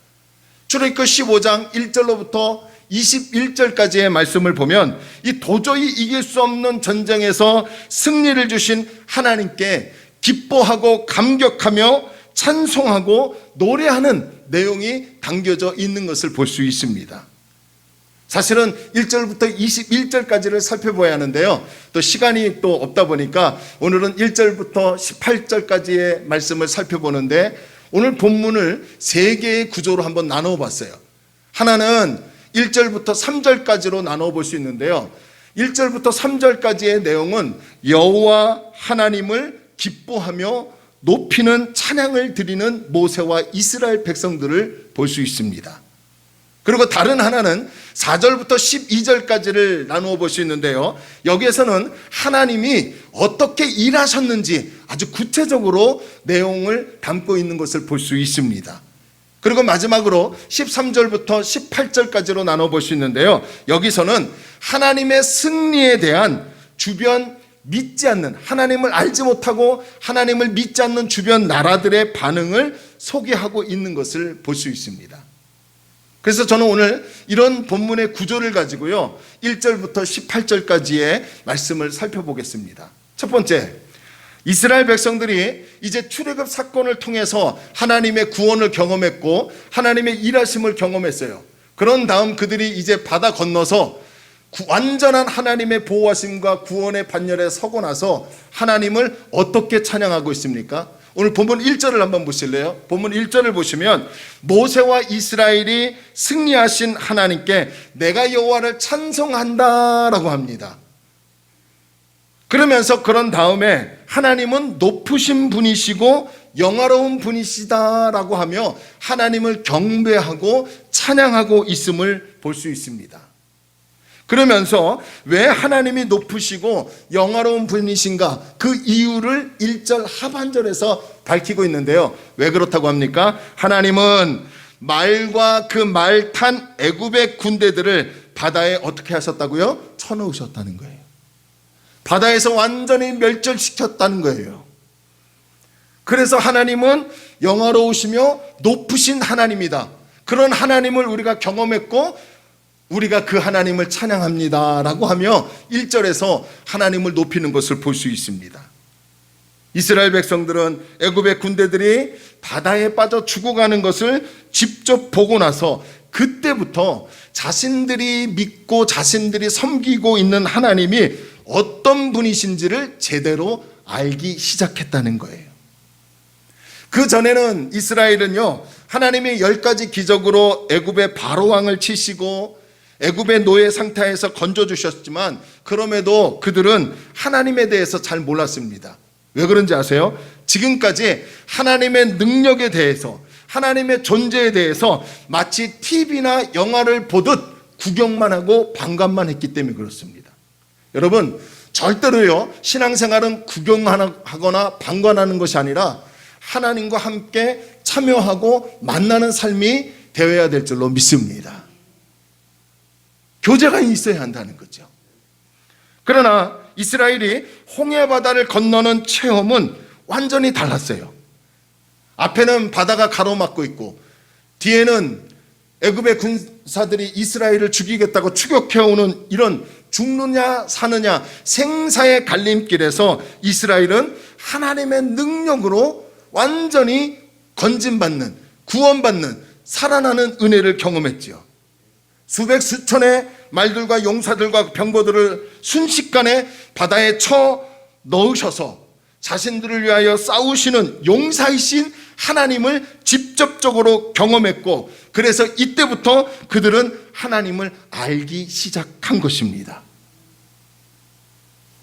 출애굽기 15장 1절로부터 21절까지의 말씀을 보면 이 도저히 이길 수 없는 전쟁에서 승리를 주신 하나님께 기뻐하고 감격하며 찬송하고 노래하는 내용이 담겨져 있는 것을 볼 수 있습니다. 사실은 1절부터 21절까지를 살펴봐야 하는데요, 또 시간이 또 없다 보니까 오늘은 1절부터 18절까지의 말씀을 살펴보는데, 오늘 본문을 세 개의 구조로 한번 나누어 봤어요. 하나는 1절부터 3절까지로 나누어 볼 수 있는데요, 1절부터 3절까지의 내용은 여호와 하나님을 기뻐하며 높이는 찬양을 드리는 모세와 이스라엘 백성들을 볼 수 있습니다. 그리고 다른 하나는 4절부터 12절까지를 나누어 볼 수 있는데요, 여기에서는 하나님이 어떻게 일하셨는지 아주 구체적으로 내용을 담고 있는 것을 볼 수 있습니다. 그리고 마지막으로 13절부터 18절까지로 나눠 볼 수 있는데요, 여기서는 하나님의 승리에 대한 주변 믿지 않는, 하나님을 알지 못하고 하나님을 믿지 않는 주변 나라들의 반응을 소개하고 있는 것을 볼 수 있습니다. 그래서 저는 오늘 이런 본문의 구조를 가지고요, 1절부터 18절까지의 말씀을 살펴보겠습니다. 첫 번째, 이스라엘 백성들이 이제 출애굽 사건을 통해서 하나님의 구원을 경험했고 하나님의 일하심을 경험했어요. 그런 다음 그들이 이제 바다 건너서 완전한 하나님의 보호하심과 구원의 반열에 서고 나서 하나님을 어떻게 찬양하고 있습니까? 오늘 본문 1절을 한번 보실래요? 본문 1절을 보시면 모세와 이스라엘이 승리하신 하나님께 내가 여호와를 찬송한다라고 합니다. 그러면서 그런 다음에 하나님은 높으신 분이시고 영화로운 분이시다라고 하며 하나님을 경배하고 찬양하고 있음을 볼 수 있습니다. 그러면서 왜 하나님이 높으시고 영화로운 분이신가 그 이유를 1절 하반절에서 밝히고 있는데요. 왜 그렇다고 합니까? 하나님은 말과 그 말 탄 애굽의 군대들을 바다에 어떻게 하셨다고요? 쳐넣으셨다는 거예요. 바다에서 완전히 멸절시켰다는 거예요. 그래서 하나님은 영화로우시며 높으신 하나님이다. 그런 하나님을 우리가 경험했고 우리가 그 하나님을 찬양합니다 라고 하며 1절에서 하나님을 높이는 것을 볼 수 있습니다. 이스라엘 백성들은 애굽의 군대들이 바다에 빠져 죽어가는 것을 직접 보고 나서 그때부터 자신들이 믿고 자신들이 섬기고 있는 하나님이 어떤 분이신지를 제대로 알기 시작했다는 거예요. 그 전에는 이스라엘은요, 하나님이 10가지 기적으로 애굽의 바로 왕을 치시고 애굽의 노예 상태에서 건져주셨지만 그럼에도 그들은 하나님에 대해서 잘 몰랐습니다. 왜 그런지 아세요? 지금까지 하나님의 능력에 대해서 하나님의 존재에 대해서 마치 TV나 영화를 보듯 구경만 하고 방관만 했기 때문에 그렇습니다. 여러분 절대로요 신앙생활은 구경하거나 방관하는 것이 아니라 하나님과 함께 참여하고 만나는 삶이 되어야 될 줄로 믿습니다. 교제가 있어야 한다는 거죠. 그러나 이스라엘이 홍해바다를 건너는 체험은 완전히 달랐어요. 앞에는 바다가 가로막고 있고 뒤에는 애굽의 군사들이 이스라엘을 죽이겠다고 추격해오는 이런 죽느냐 사느냐 생사의 갈림길에서 이스라엘은 하나님의 능력으로 완전히 건진받는 구원받는 살아나는 은혜를 경험했지요. 수백 수천의 말들과 용사들과 병거들을 순식간에 바다에 쳐 넣으셔서 자신들을 위하여 싸우시는 용사이신 하나님을 직접적으로 경험했고 그래서 이때부터 그들은 하나님을 알기 시작한 것입니다.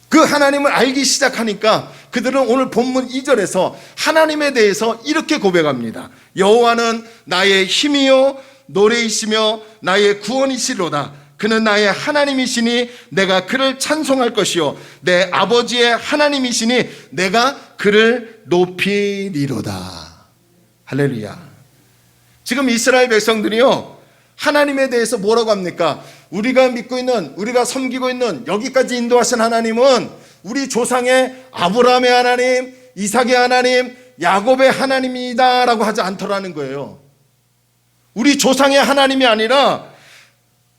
그 하나님을 알기 시작하니까 그들은 오늘 본문 2절에서 하나님에 대해서 이렇게 고백합니다. 여호와는 나의 힘이요 노래이시며 나의 구원이시로다. 그는 나의 하나님이시니 내가 그를 찬송할 것이요 내 아버지의 하나님이시니 내가 그를 높이리로다. 할렐루야. 지금 이스라엘 백성들이요 하나님에 대해서 뭐라고 합니까? 우리가 믿고 있는 우리가 섬기고 있는 여기까지 인도하신 하나님은 우리 조상의 아브라함의 하나님, 이삭의 하나님, 야곱의 하나님이다 라고 하지 않더라는 거예요. 우리 조상의 하나님이 아니라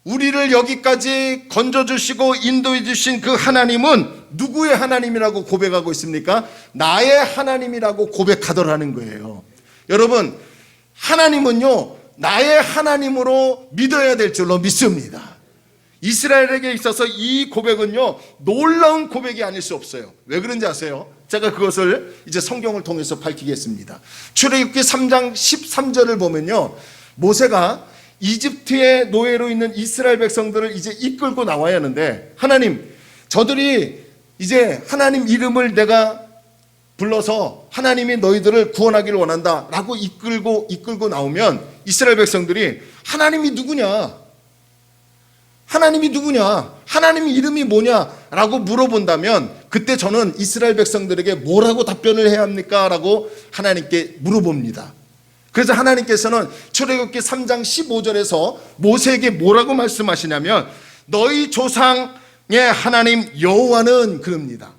우리를 여기까지 건져주시고 인도해 주신 그 하나님은 누구의 하나님이라고 고백하고 있습니까? 나의 하나님이라고 고백하더라는 거예요. 여러분 하나님은요 나의 하나님으로 믿어야 될 줄로 믿습니다. 이스라엘에게 있어서 이 고백은요 놀라운 고백이 아닐 수 없어요. 왜 그런지 아세요? 제가 그것을 이제 성경을 통해서 밝히겠습니다. 출애굽기 3장 13절을 보면요 모세가 이집트의 노예로 있는 이스라엘 백성들을 이제 이끌고 나와야 하는데 하나님 저들이 이제 하나님 이름을 내가 불러서 하나님이 너희들을 구원하기를 원한다 라고 이끌고 나오면 이스라엘 백성들이 하나님이 누구냐? 하나님이 누구냐? 하나님 이름이 뭐냐? 라고 물어본다면 그때 저는 이스라엘 백성들에게 뭐라고 답변을 해야 합니까? 라고 하나님께 물어봅니다. 그래서 하나님께서는 출애굽기 3장 15절에서 모세에게 뭐라고 말씀하시냐면 너희 조상의 하나님 여호와는 그럽니다.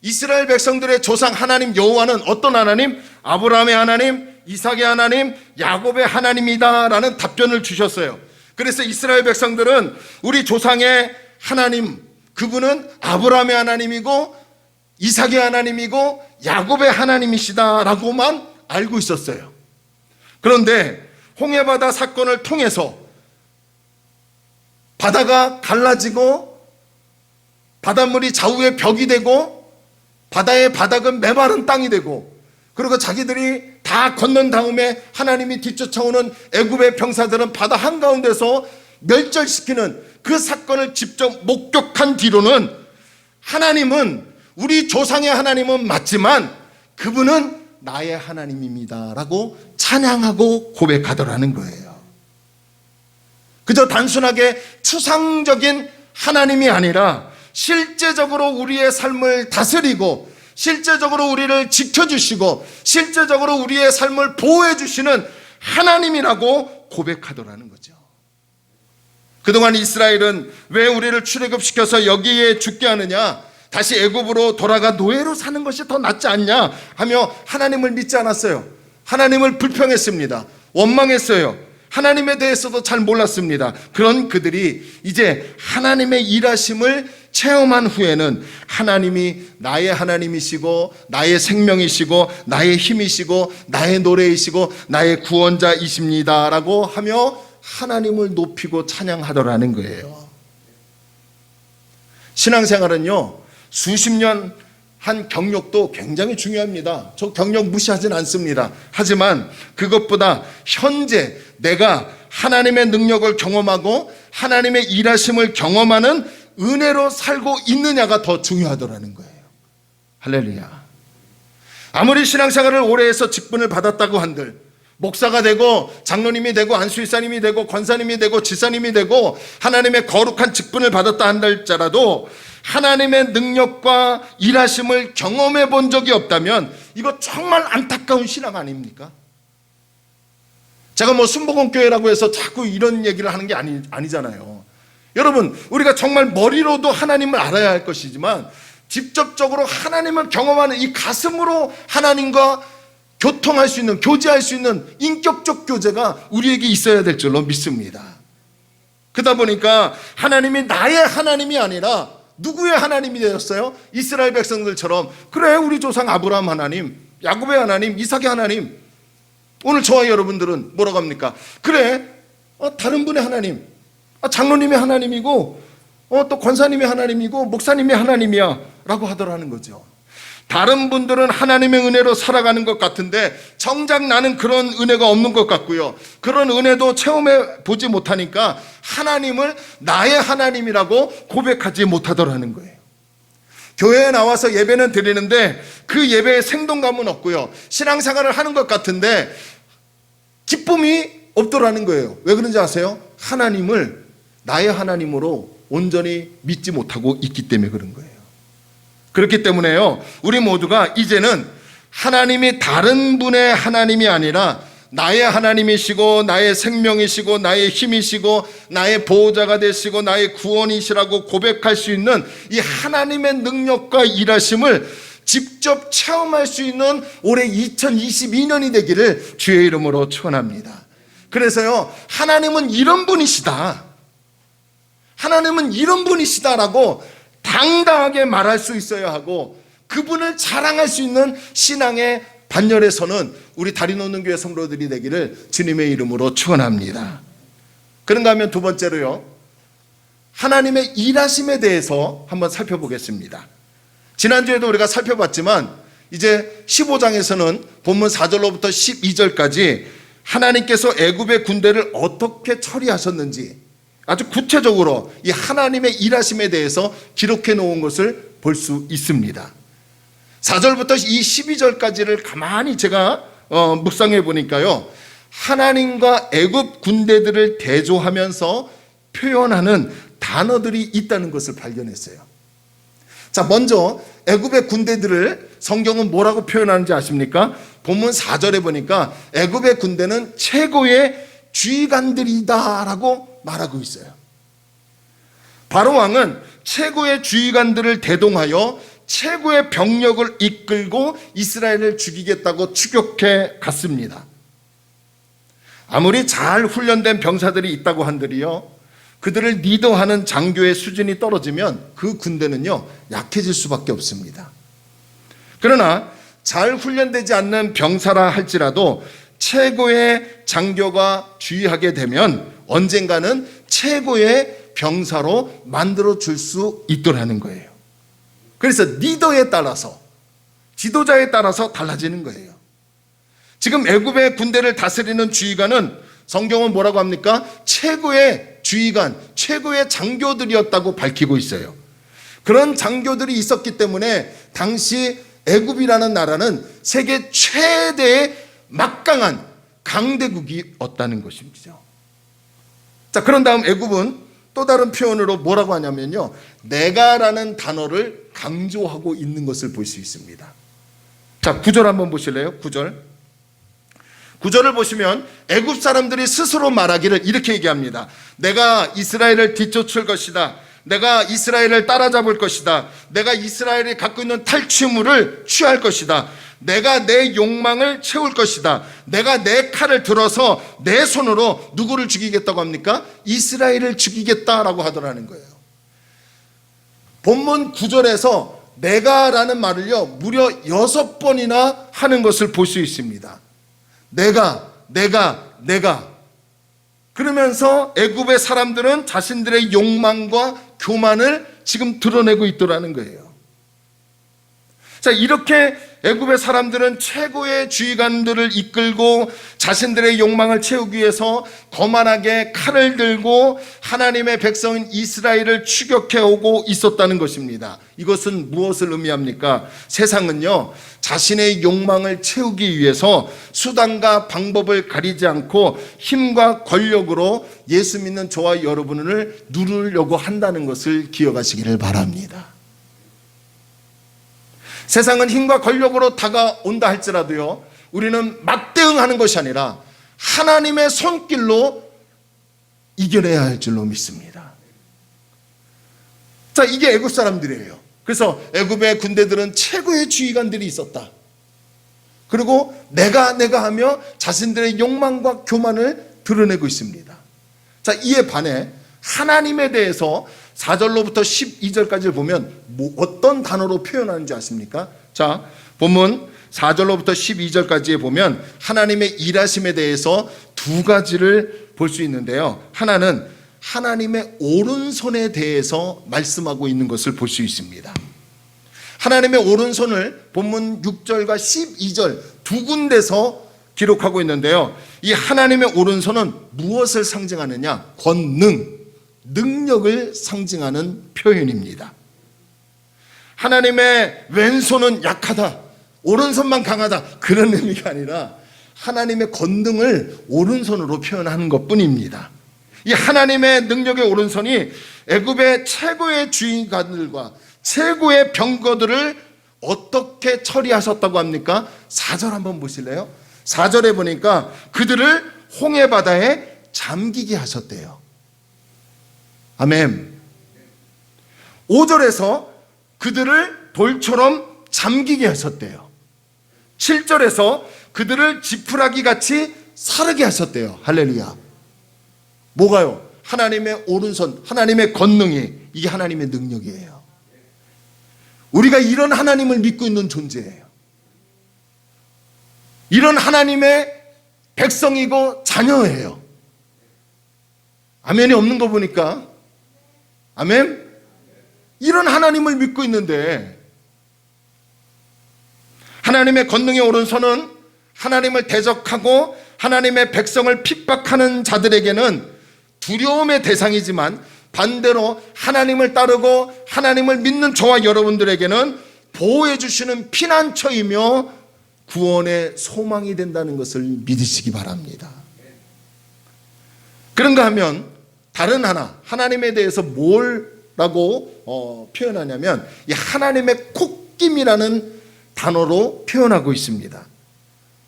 이스라엘 백성들의 조상 하나님 여호와는 어떤 하나님? 아브라함의 하나님, 이삭의 하나님, 야곱의 하나님이다 라는 답변을 주셨어요. 그래서 이스라엘 백성들은 우리 조상의 하나님 그분은 아브라함의 하나님이고 이삭의 하나님이고 야곱의 하나님이시다라고만 알고 있었어요. 그런데 홍해바다 사건을 통해서 바다가 갈라지고 바닷물이 좌우의 벽이 되고 바다의 바닥은 메마른 땅이 되고, 그리고 자기들이 다 건넌 다음에 하나님이 뒤쫓아오는 애굽의 병사들은 바다 한가운데서 멸절시키는 그 사건을 직접 목격한 뒤로는 하나님은, 우리 조상의 하나님은 맞지만 그분은 나의 하나님입니다 라고 찬양하고 고백하더라는 거예요. 그저 단순하게 추상적인 하나님이 아니라 실제적으로 우리의 삶을 다스리고 실제적으로 우리를 지켜주시고 실제적으로 우리의 삶을 보호해 주시는 하나님이라고 고백하더라는 거죠. 그동안 이스라엘은 왜 우리를 출애굽시켜서 여기에 죽게 하느냐, 다시 애굽으로 돌아가 노예로 사는 것이 더 낫지 않냐 하며 하나님을 믿지 않았어요. 하나님을 불평했습니다. 원망했어요. 하나님에 대해서도 잘 몰랐습니다. 그런 그들이 이제 하나님의 일하심을 체험한 후에는 하나님이 나의 하나님이시고 나의 생명이시고 나의 힘이시고 나의 노래이시고 나의 구원자이십니다 라고 하며 하나님을 높이고 찬양하더라는 거예요. 신앙생활은요, 수십 년 한 경력도 굉장히 중요합니다. 저 경력 무시하진 않습니다. 하지만 그것보다 현재 내가 하나님의 능력을 경험하고 하나님의 일하심을 경험하는 은혜로 살고 있느냐가 더 중요하더라는 거예요. 할렐루야. 아무리 신앙생활을 오래 해서 직분을 받았다고 한들, 목사가 되고 장로님이 되고 안수일사님이 되고 권사님이 되고 지사님이 되고 하나님의 거룩한 직분을 받았다 한달자라도 하나님의 능력과 일하심을 경험해 본 적이 없다면 이거 정말 안타까운 신앙 아닙니까? 제가 뭐 순복음교회라고 해서 자꾸 이런 얘기를 하는 게 아니잖아요. 여러분, 우리가 정말 머리로도 하나님을 알아야 할 것이지만 직접적으로 하나님을 경험하는 이 가슴으로 하나님과 교통할 수 있는, 교제할 수 있는 인격적 교제가 우리에게 있어야 될 줄로 믿습니다. 그러다 보니까 하나님이 나의 하나님이 아니라 누구의 하나님이 되었어요? 이스라엘 백성들처럼, 그래 우리 조상 아브라함 하나님, 야곱의 하나님, 이삭의 하나님. 오늘 저와 여러분들은 뭐라고 합니까? 그래 다른 분의 하나님, 장로님의 하나님이고 또 권사님의 하나님이고 목사님의 하나님이야 라고 하더라는 거죠. 다른 분들은 하나님의 은혜로 살아가는 것 같은데 정작 나는 그런 은혜가 없는 것 같고요, 그런 은혜도 체험해 보지 못하니까 하나님을 나의 하나님이라고 고백하지 못하더라는 거예요. 교회에 나와서 예배는 드리는데 그 예배에 생동감은 없고요, 신앙생활을 하는 것 같은데 기쁨이 없더라는 거예요. 왜 그런지 아세요? 하나님을 나의 하나님으로 온전히 믿지 못하고 있기 때문에 그런 거예요. 그렇기 때문에요, 우리 모두가 이제는 하나님이 다른 분의 하나님이 아니라 나의 하나님이시고 나의 생명이시고 나의 힘이시고 나의 보호자가 되시고 나의 구원이시라고 고백할 수 있는 이 하나님의 능력과 일하심을 직접 체험할 수 있는 올해 2022년이 되기를 주의 이름으로 축원합니다. 그래서요, 하나님은 이런 분이시다, 하나님은 이런 분이시다라고 당당하게 말할 수 있어야 하고 그분을 자랑할 수 있는 신앙의 반열에서는 우리 다리놓는 교회 성도들이 되기를 주님의 이름으로 축원합니다. 그런가 하면 두 번째로요, 하나님의 일하심에 대해서 한번 살펴보겠습니다. 지난주에도 우리가 살펴봤지만 이제 15장에서는 본문 4절로부터 12절까지 하나님께서 애굽의 군대를 어떻게 처리하셨는지 아주 구체적으로 이 하나님의 일하심에 대해서 기록해 놓은 것을 볼 수 있습니다. 4절부터 이 12절까지를 가만히 제가 묵상해 보니까요, 하나님과 애굽 군대들을 대조하면서 표현하는 단어들이 있다는 것을 발견했어요. 자, 먼저 애굽의 군대들을 성경은 뭐라고 표현하는지 아십니까? 본문 4절에 보니까 애굽의 군대는 최고의 주의관들이다라고 말하고 있어요. 바로 왕은 최고의 주의관들을 대동하여 최고의 병력을 이끌고 이스라엘을 죽이겠다고 추격해 갔습니다. 아무리 잘 훈련된 병사들이 있다고 한들이요, 그들을 리더하는 장교의 수준이 떨어지면 그 군대는요 약해질 수밖에 없습니다. 그러나 잘 훈련되지 않는 병사라 할지라도 최고의 장교가 주의하게 되면 언젠가는 최고의 병사로 만들어 줄 수 있더라는 거예요. 그래서 리더에 따라서, 지도자에 따라서 달라지는 거예요. 지금 애굽의 군대를 다스리는 지휘관은 성경은 뭐라고 합니까? 최고의 지휘관, 최고의 장교들이었다고 밝히고 있어요. 그런 장교들이 있었기 때문에 당시 애굽이라는 나라는 세계 최대의 막강한 강대국이었다는 것입니다. 자, 그런 다음 애굽은 또 다른 표현으로 뭐라고 하냐면요, 내가라는 단어를 강조하고 있는 것을 볼 수 있습니다. 자, 9절 한번 보실래요? 9절을 보시면 애굽 사람들이 스스로 말하기를 이렇게 얘기합니다. 내가 이스라엘을 뒤쫓을 것이다. 내가 이스라엘을 따라잡을 것이다. 내가 이스라엘이 갖고 있는 탈취물을 취할 것이다. 내가 내 욕망을 채울 것이다. 내가 내 칼을 들어서 내 손으로 누구를 죽이겠다고 합니까? 이스라엘을 죽이겠다라고 하더라는 거예요. 본문 9절에서 내가라는 말을요, 무려 6번이나 하는 것을 볼 수 있습니다. 내가. 그러면서 애굽의 사람들은 자신들의 욕망과 교만을 지금 드러내고 있더라는 거예요. 자, 이렇게 애굽의 사람들은 최고의 지휘관들을 이끌고 자신들의 욕망을 채우기 위해서 거만하게 칼을 들고 하나님의 백성인 이스라엘을 추격해 오고 있었다는 것입니다. 이것은 무엇을 의미합니까? 세상은요, 자신의 욕망을 채우기 위해서 수단과 방법을 가리지 않고 힘과 권력으로 예수 믿는 저와 여러분을 누르려고 한다는 것을 기억하시기를 바랍니다. 세상은 힘과 권력으로 다가온다 할지라도요, 우리는 맞대응하는 것이 아니라 하나님의 손길로 이겨내야 할 줄로 믿습니다. 자, 이게 애굽 사람들이에요. 그래서 애굽의 군대들은 최고의 지휘관들이 있었다. 그리고 내가 하며 자신들의 욕망과 교만을 드러내고 있습니다. 자, 이에 반해 하나님에 대해서 4절로부터 12절까지를 보면 어떤 단어로 표현하는지 아십니까? 자, 본문 4절로부터 12절까지에 보면 하나님의 일하심에 대해서 두 가지를 볼 수 있는데요. 하나는 하나님의 오른손에 대해서 말씀하고 있는 것을 볼 수 있습니다. 하나님의 오른손을 본문 6절과 12절 두 군데서 기록하고 있는데요. 이 하나님의 오른손은 무엇을 상징하느냐? 권능, 능력을 상징하는 표현입니다. 하나님의 왼손은 약하다, 오른손만 강하다, 그런 의미가 아니라 하나님의 권능을 오른손으로 표현하는 것뿐입니다. 이 하나님의 능력의 오른손이 애굽의 최고의 주인관들과 최고의 병거들을 어떻게 처리하셨다고 합니까? 4절 한번 보실래요? 4절에 보니까 그들을 홍해 바다에 잠기게 하셨대요. 아멘. 5절에서 그들을 돌처럼 잠기게 하셨대요. 7절에서 그들을 지푸라기 같이 사르게 하셨대요. 할렐루야. 뭐가요? 하나님의 오른손, 하나님의 권능이, 이게 하나님의 능력이에요. 우리가 이런 하나님을 믿고 있는 존재예요. 이런 하나님의 백성이고 자녀예요. 아멘이 없는 거 보니까, 아멘? 이런 하나님을 믿고 있는데, 하나님의 권능의 오른손은 하나님을 대적하고 하나님의 백성을 핍박하는 자들에게는 두려움의 대상이지만, 반대로 하나님을 따르고 하나님을 믿는 저와 여러분들에게는 보호해 주시는 피난처이며 구원의 소망이 된다는 것을 믿으시기 바랍니다. 그런가 하면 다른 하나님에 대해서 뭐라고 표현하냐면 이 하나님의 콧김이라는 단어로 표현하고 있습니다.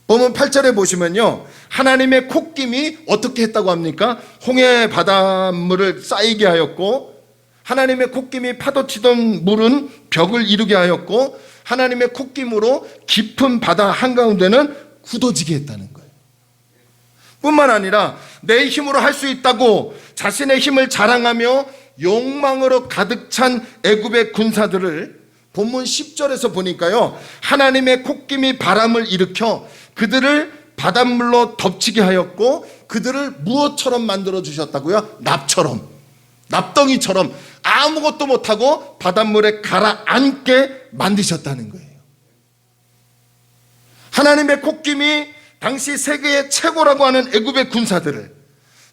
보면 8절에 보시면요, 하나님의 콧김이 어떻게 했다고 합니까? 홍해 바닷물을 쌓이게 하였고, 하나님의 콧김이 파도치던 물은 벽을 이루게 하였고, 하나님의 콧김으로 깊은 바다 한가운데는 굳어지게 했다는 거예요. 뿐만 아니라 내 힘으로 할 수 있다고 자신의 힘을 자랑하며 욕망으로 가득 찬 애굽의 군사들을 본문 10절에서 보니까요, 하나님의 콧김이 바람을 일으켜 그들을 바닷물로 덮치게 하였고 그들을 무엇처럼 만들어 주셨다고요? 납처럼, 납덩이처럼 아무것도 못하고 바닷물에 가라앉게 만드셨다는 거예요. 하나님의 콧김이 당시 세계의 최고라고 하는 애굽의 군사들을,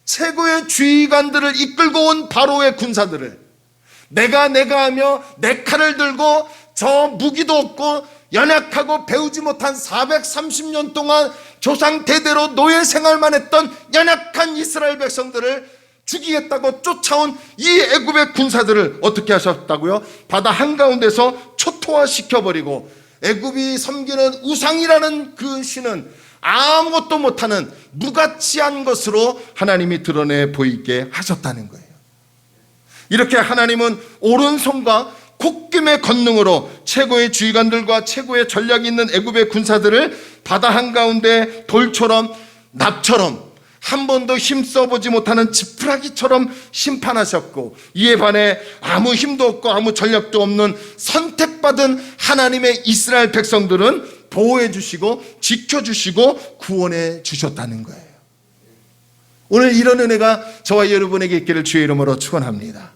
최고의 지휘관들을 이끌고 온 바로의 군사들을 내가 하며 내 칼을 들고 저 무기도 없고 연약하고 배우지 못한 430년 동안 조상 대대로 노예 생활만 했던 연약한 이스라엘 백성들을 죽이겠다고 쫓아온 이 애굽의 군사들을 어떻게 하셨다고요? 바다 한가운데서 초토화시켜버리고 애굽이 섬기는 우상이라는 그 신은 아무것도 못하는 무가치한 것으로 하나님이 드러내 보이게 하셨다는 거예요. 이렇게 하나님은 오른손과 콧김의 권능으로 최고의 지휘관들과 최고의 전략이 있는 애굽의 군사들을 바다 한가운데 돌처럼 납처럼 한 번도 힘써보지 못하는 지푸라기처럼 심판하셨고, 이에 반해 아무 힘도 없고 아무 전략도 없는 선택받은 하나님의 이스라엘 백성들은 보호해 주시고 지켜주시고 구원해 주셨다는 거예요. 오늘 이런 은혜가 저와 여러분에게 있기를 주의 이름으로 축원합니다.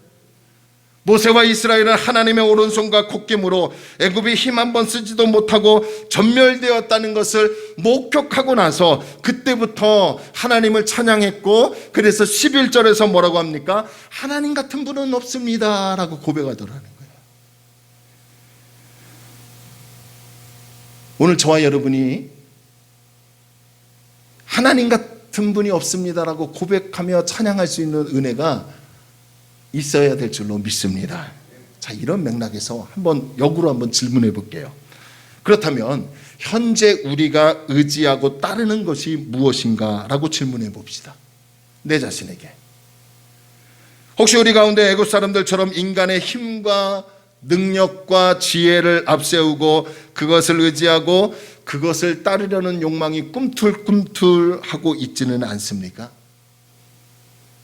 모세와 이스라엘은 하나님의 오른손과 콧김으로 애굽이 힘 한 번 쓰지도 못하고 전멸되었다는 것을 목격하고 나서 그때부터 하나님을 찬양했고, 그래서 11절에서 뭐라고 합니까? 하나님 같은 분은 없습니다 라고 고백하더라는 거예요. 오늘 저와 여러분이 하나님 같은 분이 없습니다라고 고백하며 찬양할 수 있는 은혜가 있어야 될 줄로 믿습니다. 자, 이런 맥락에서 역으로 한번 질문해 볼게요. 그렇다면 현재 우리가 의지하고 따르는 것이 무엇인가 라고 질문해 봅시다. 내 자신에게. 혹시 우리 가운데 애굽 사람들처럼 인간의 힘과 능력과 지혜를 앞세우고 그것을 의지하고 그것을 따르려는 욕망이 꿈틀꿈틀하고 있지는 않습니까?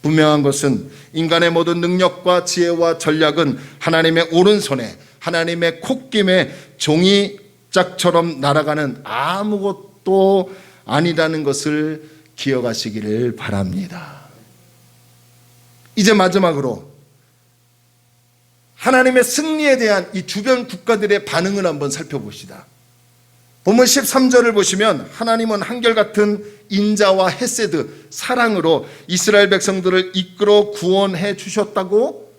분명한 것은 인간의 모든 능력과 지혜와 전략은 하나님의 오른손에, 하나님의 콧김에 종이짝처럼 날아가는 아무것도 아니라는 것을 기억하시기를 바랍니다. 이제 마지막으로 하나님의 승리에 대한 이 주변 국가들의 반응을 한번 살펴봅시다. 본문 13절을 보시면 하나님은 한결같은 인자와 헤세드, 사랑으로 이스라엘 백성들을 이끌어 구원해 주셨다고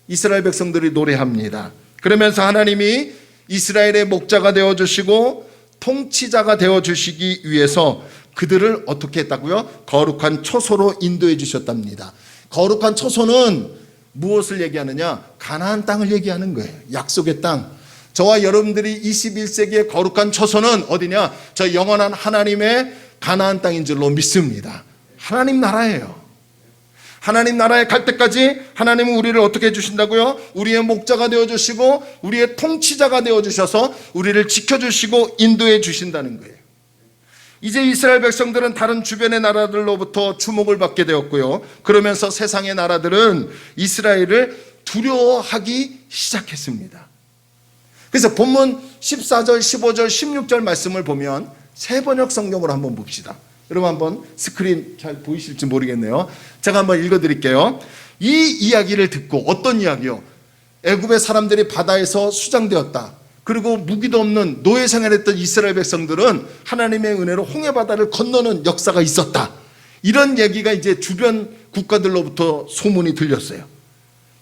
이스라엘 백성들이 노래합니다. 그러면서 하나님이 이스라엘의 목자가 되어주시고 통치자가 되어주시기 위해서 그들을 어떻게 했다고요? 거룩한 초소로 인도해 주셨답니다. 거룩한 초소는 무엇을 얘기하느냐? 가나안 땅을 얘기하는 거예요. 약속의 땅. 저와 여러분들이 21세기의 거룩한 초소는 어디냐? 저 영원한 하나님의 가나안 땅인 줄로 믿습니다. 하나님 나라예요. 하나님 나라에 갈 때까지 하나님은 우리를 어떻게 해주신다고요? 우리의 목자가 되어주시고 우리의 통치자가 되어주셔서 우리를 지켜주시고 인도해 주신다는 거예요. 이제 이스라엘 백성들은 다른 주변의 나라들로부터 주목을 받게 되었고요. 그러면서 세상의 나라들은 이스라엘을 두려워하기 시작했습니다. 그래서 본문 14절, 15절, 16절 말씀을 보면 세 번역 성경으로 한번 봅시다. 여러분 한번 스크린 잘 보이실지 모르겠네요. 제가 한번 읽어드릴게요. 이 이야기를 듣고, 어떤 이야기요? 애굽의 사람들이 바다에서 수장되었다. 그리고 무기도 없는 노예 생활했던 이스라엘 백성들은 하나님의 은혜로 홍해바다를 건너는 역사가 있었다. 이런 얘기가 이제 주변 국가들로부터 소문이 들렸어요.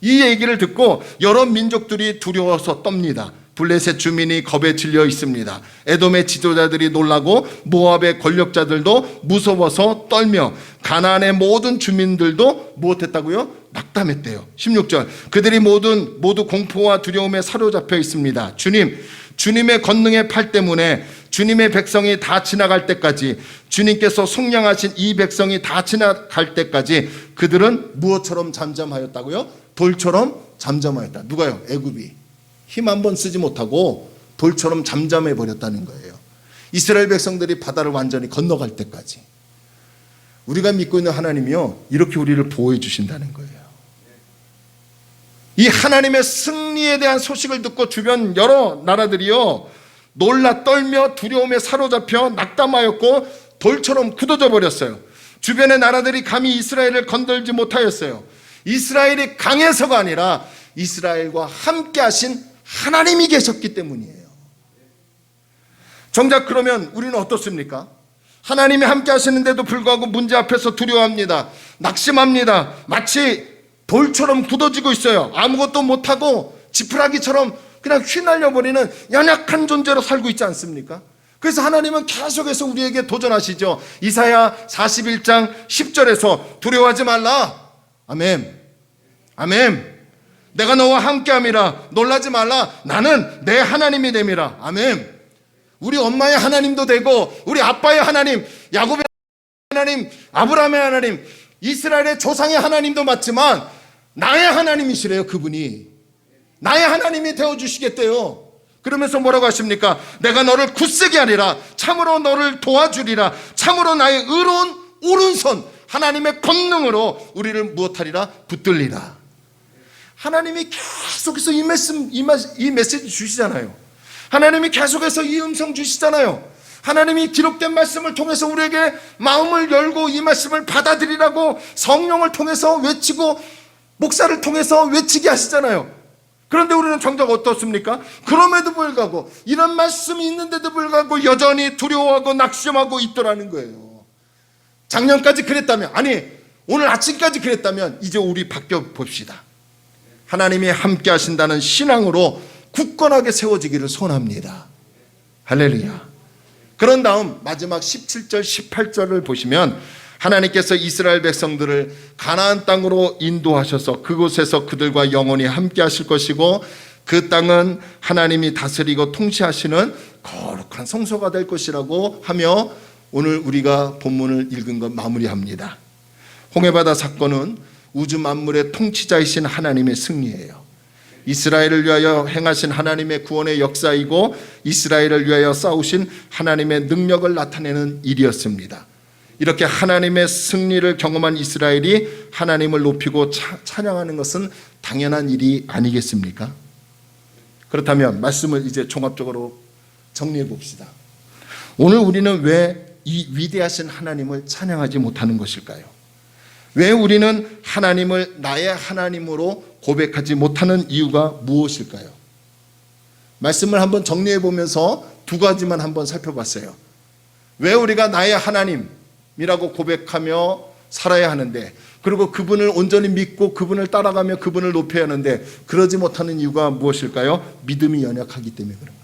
이 얘기를 듣고 여러 민족들이 두려워서 떱니다. 블레셋 주민이 겁에 질려 있습니다. 에돔의 지도자들이 놀라고 모압의 권력자들도 무서워서 떨며 가나안의 모든 주민들도 무엇했다고요? 낙담했대요. 16절 그들이 모두 공포와 두려움에 사로잡혀 있습니다. 주님의 권능의 팔 때문에 주님의 백성이 다 지나갈 때까지, 주님께서 속량하신 이 백성이 다 지나갈 때까지 그들은 무엇처럼 잠잠하였다고요? 돌처럼 잠잠하였다. 누가요? 애굽이. 힘 한 번 쓰지 못하고 돌처럼 잠잠해 버렸다는 거예요. 이스라엘 백성들이 바다를 완전히 건너갈 때까지. 우리가 믿고 있는 하나님이요, 이렇게 우리를 보호해 주신다는 거예요. 이 하나님의 승리에 대한 소식을 듣고 주변 여러 나라들이요 놀라 떨며 두려움에 사로잡혀 낙담하였고 돌처럼 굳어져 버렸어요. 주변의 나라들이 감히 이스라엘을 건들지 못하였어요. 이스라엘이 강해서가 아니라 이스라엘과 함께 하신 하나님이 계셨기 때문이에요. 정작 그러면 우리는 어떻습니까? 하나님이 함께 하시는데도 불구하고 문제 앞에서 두려워합니다. 낙심합니다. 마치 돌처럼 굳어지고 있어요. 아무것도 못하고 지푸라기처럼 그냥 휘날려버리는 연약한 존재로 살고 있지 않습니까? 그래서 하나님은 계속해서 우리에게 도전하시죠. 이사야 41장 10절에서 두려워하지 말라. 아멘. 아멘. 내가 너와 함께함이라. 놀라지 말라. 나는 내 하나님이 됨이라. 아멘. 우리 엄마의 하나님도 되고 우리 아빠의 하나님, 야곱의 하나님, 아브라함의 하나님, 이스라엘의 조상의 하나님도 맞지만 나의 하나님이시래요. 그분이 나의 하나님이 되어주시겠대요. 그러면서 뭐라고 하십니까? 내가 너를 굳세게 하리라. 참으로 너를 도와주리라. 참으로 나의 의로운 오른손 하나님의 권능으로 우리를 무엇하리라? 붙들리라. 하나님이 계속해서 이 메시지 주시잖아요. 하나님이 계속해서 이 음성 주시잖아요. 하나님이 기록된 말씀을 통해서 우리에게 마음을 열고 이 말씀을 받아들이라고 성령을 통해서 외치고 목사를 통해서 외치게 하시잖아요. 그런데 우리는 정작 어떻습니까? 그럼에도 불구하고 이런 말씀이 있는데도 불구하고 여전히 두려워하고 낙심하고 있더라는 거예요. 작년까지 그랬다면, 아니 오늘 아침까지 그랬다면 이제 우리 바뀌어 봅시다. 하나님이 함께 하신다는 신앙으로 굳건하게 세워지기를 소원합니다. 할렐루야. 그런 다음 마지막 17절 18절을 보시면 하나님께서 이스라엘 백성들을 가나안 땅으로 인도하셔서 그곳에서 그들과 영원히 함께 하실 것이고 그 땅은 하나님이 다스리고 통치하시는 거룩한 성소가 될 것이라고 하며 오늘 우리가 본문을 읽은 것 마무리합니다. 홍해바다 사건은 우주 만물의 통치자이신 하나님의 승리예요. 이스라엘을 위하여 행하신 하나님의 구원의 역사이고 이스라엘을 위하여 싸우신 하나님의 능력을 나타내는 일이었습니다. 이렇게 하나님의 승리를 경험한 이스라엘이 하나님을 높이고 찬양하는 것은 당연한 일이 아니겠습니까? 그렇다면 말씀을 이제 종합적으로 정리해 봅시다. 오늘 우리는 왜 이 위대하신 하나님을 찬양하지 못하는 것일까요? 왜 우리는 하나님을 나의 하나님으로 고백하지 못하는 이유가 무엇일까요? 말씀을 한번 정리해 보면서 두 가지만 한번 살펴봤어요. 왜 우리가 나의 하나님이라고 고백하며 살아야 하는데, 그리고 그분을 온전히 믿고 그분을 따라가며 그분을 높여야 하는데 그러지 못하는 이유가 무엇일까요? 믿음이 연약하기 때문에 그런 거예요.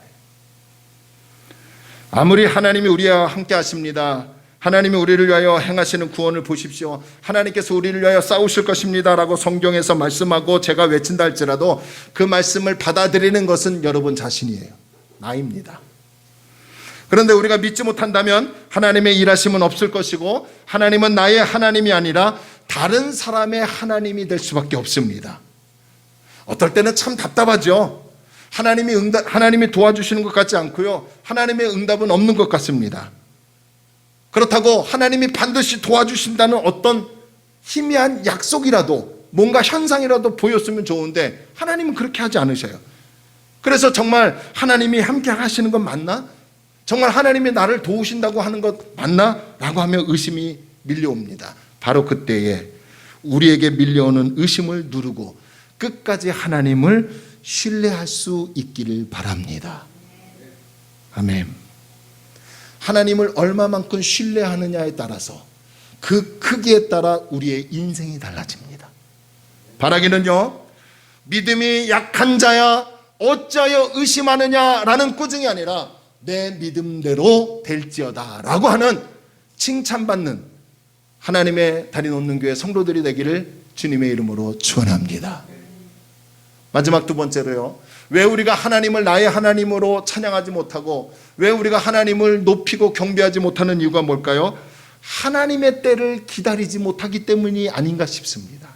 아무리 하나님이 우리와 함께 하십니다, 하나님이 우리를 위하여 행하시는 구원을 보십시오, 하나님께서 우리를 위하여 싸우실 것입니다 라고 성경에서 말씀하고 제가 외친다 할지라도 그 말씀을 받아들이는 것은 여러분 자신이에요. 나입니다. 그런데 우리가 믿지 못한다면 하나님의 일하심은 없을 것이고 하나님은 나의 하나님이 아니라 다른 사람의 하나님이 될 수밖에 없습니다. 어떨 때는 참 답답하죠. 하나님이 도와주시는 것 같지 않고요, 하나님의 응답은 없는 것 같습니다. 그렇다고 하나님이 반드시 도와주신다는 어떤 희미한 약속이라도 뭔가 현상이라도 보였으면 좋은데 하나님은 그렇게 하지 않으셔요. 그래서 정말 하나님이 함께 하시는 건 맞나? 정말 하나님이 나를 도우신다고 하는 것 맞나? 라고 하며 의심이 밀려옵니다. 바로 그때에 우리에게 밀려오는 의심을 누르고 끝까지 하나님을 신뢰할 수 있기를 바랍니다. 아멘. 하나님을 얼마만큼 신뢰하느냐에 따라서 그 크기에 따라 우리의 인생이 달라집니다. 바라기는요, 믿음이 약한 자야 어찌하여 의심하느냐라는 꾸중이 아니라 내 믿음대로 될지어다 라고 하는 칭찬받는 하나님의 달인 없는 교회 성도들이 되기를 주님의 이름으로 축원합니다. 마지막 두 번째로요, 왜 우리가 하나님을 나의 하나님으로 찬양하지 못하고 왜 우리가 하나님을 높이고 경배하지 못하는 이유가 뭘까요? 하나님의 때를 기다리지 못하기 때문이 아닌가 싶습니다.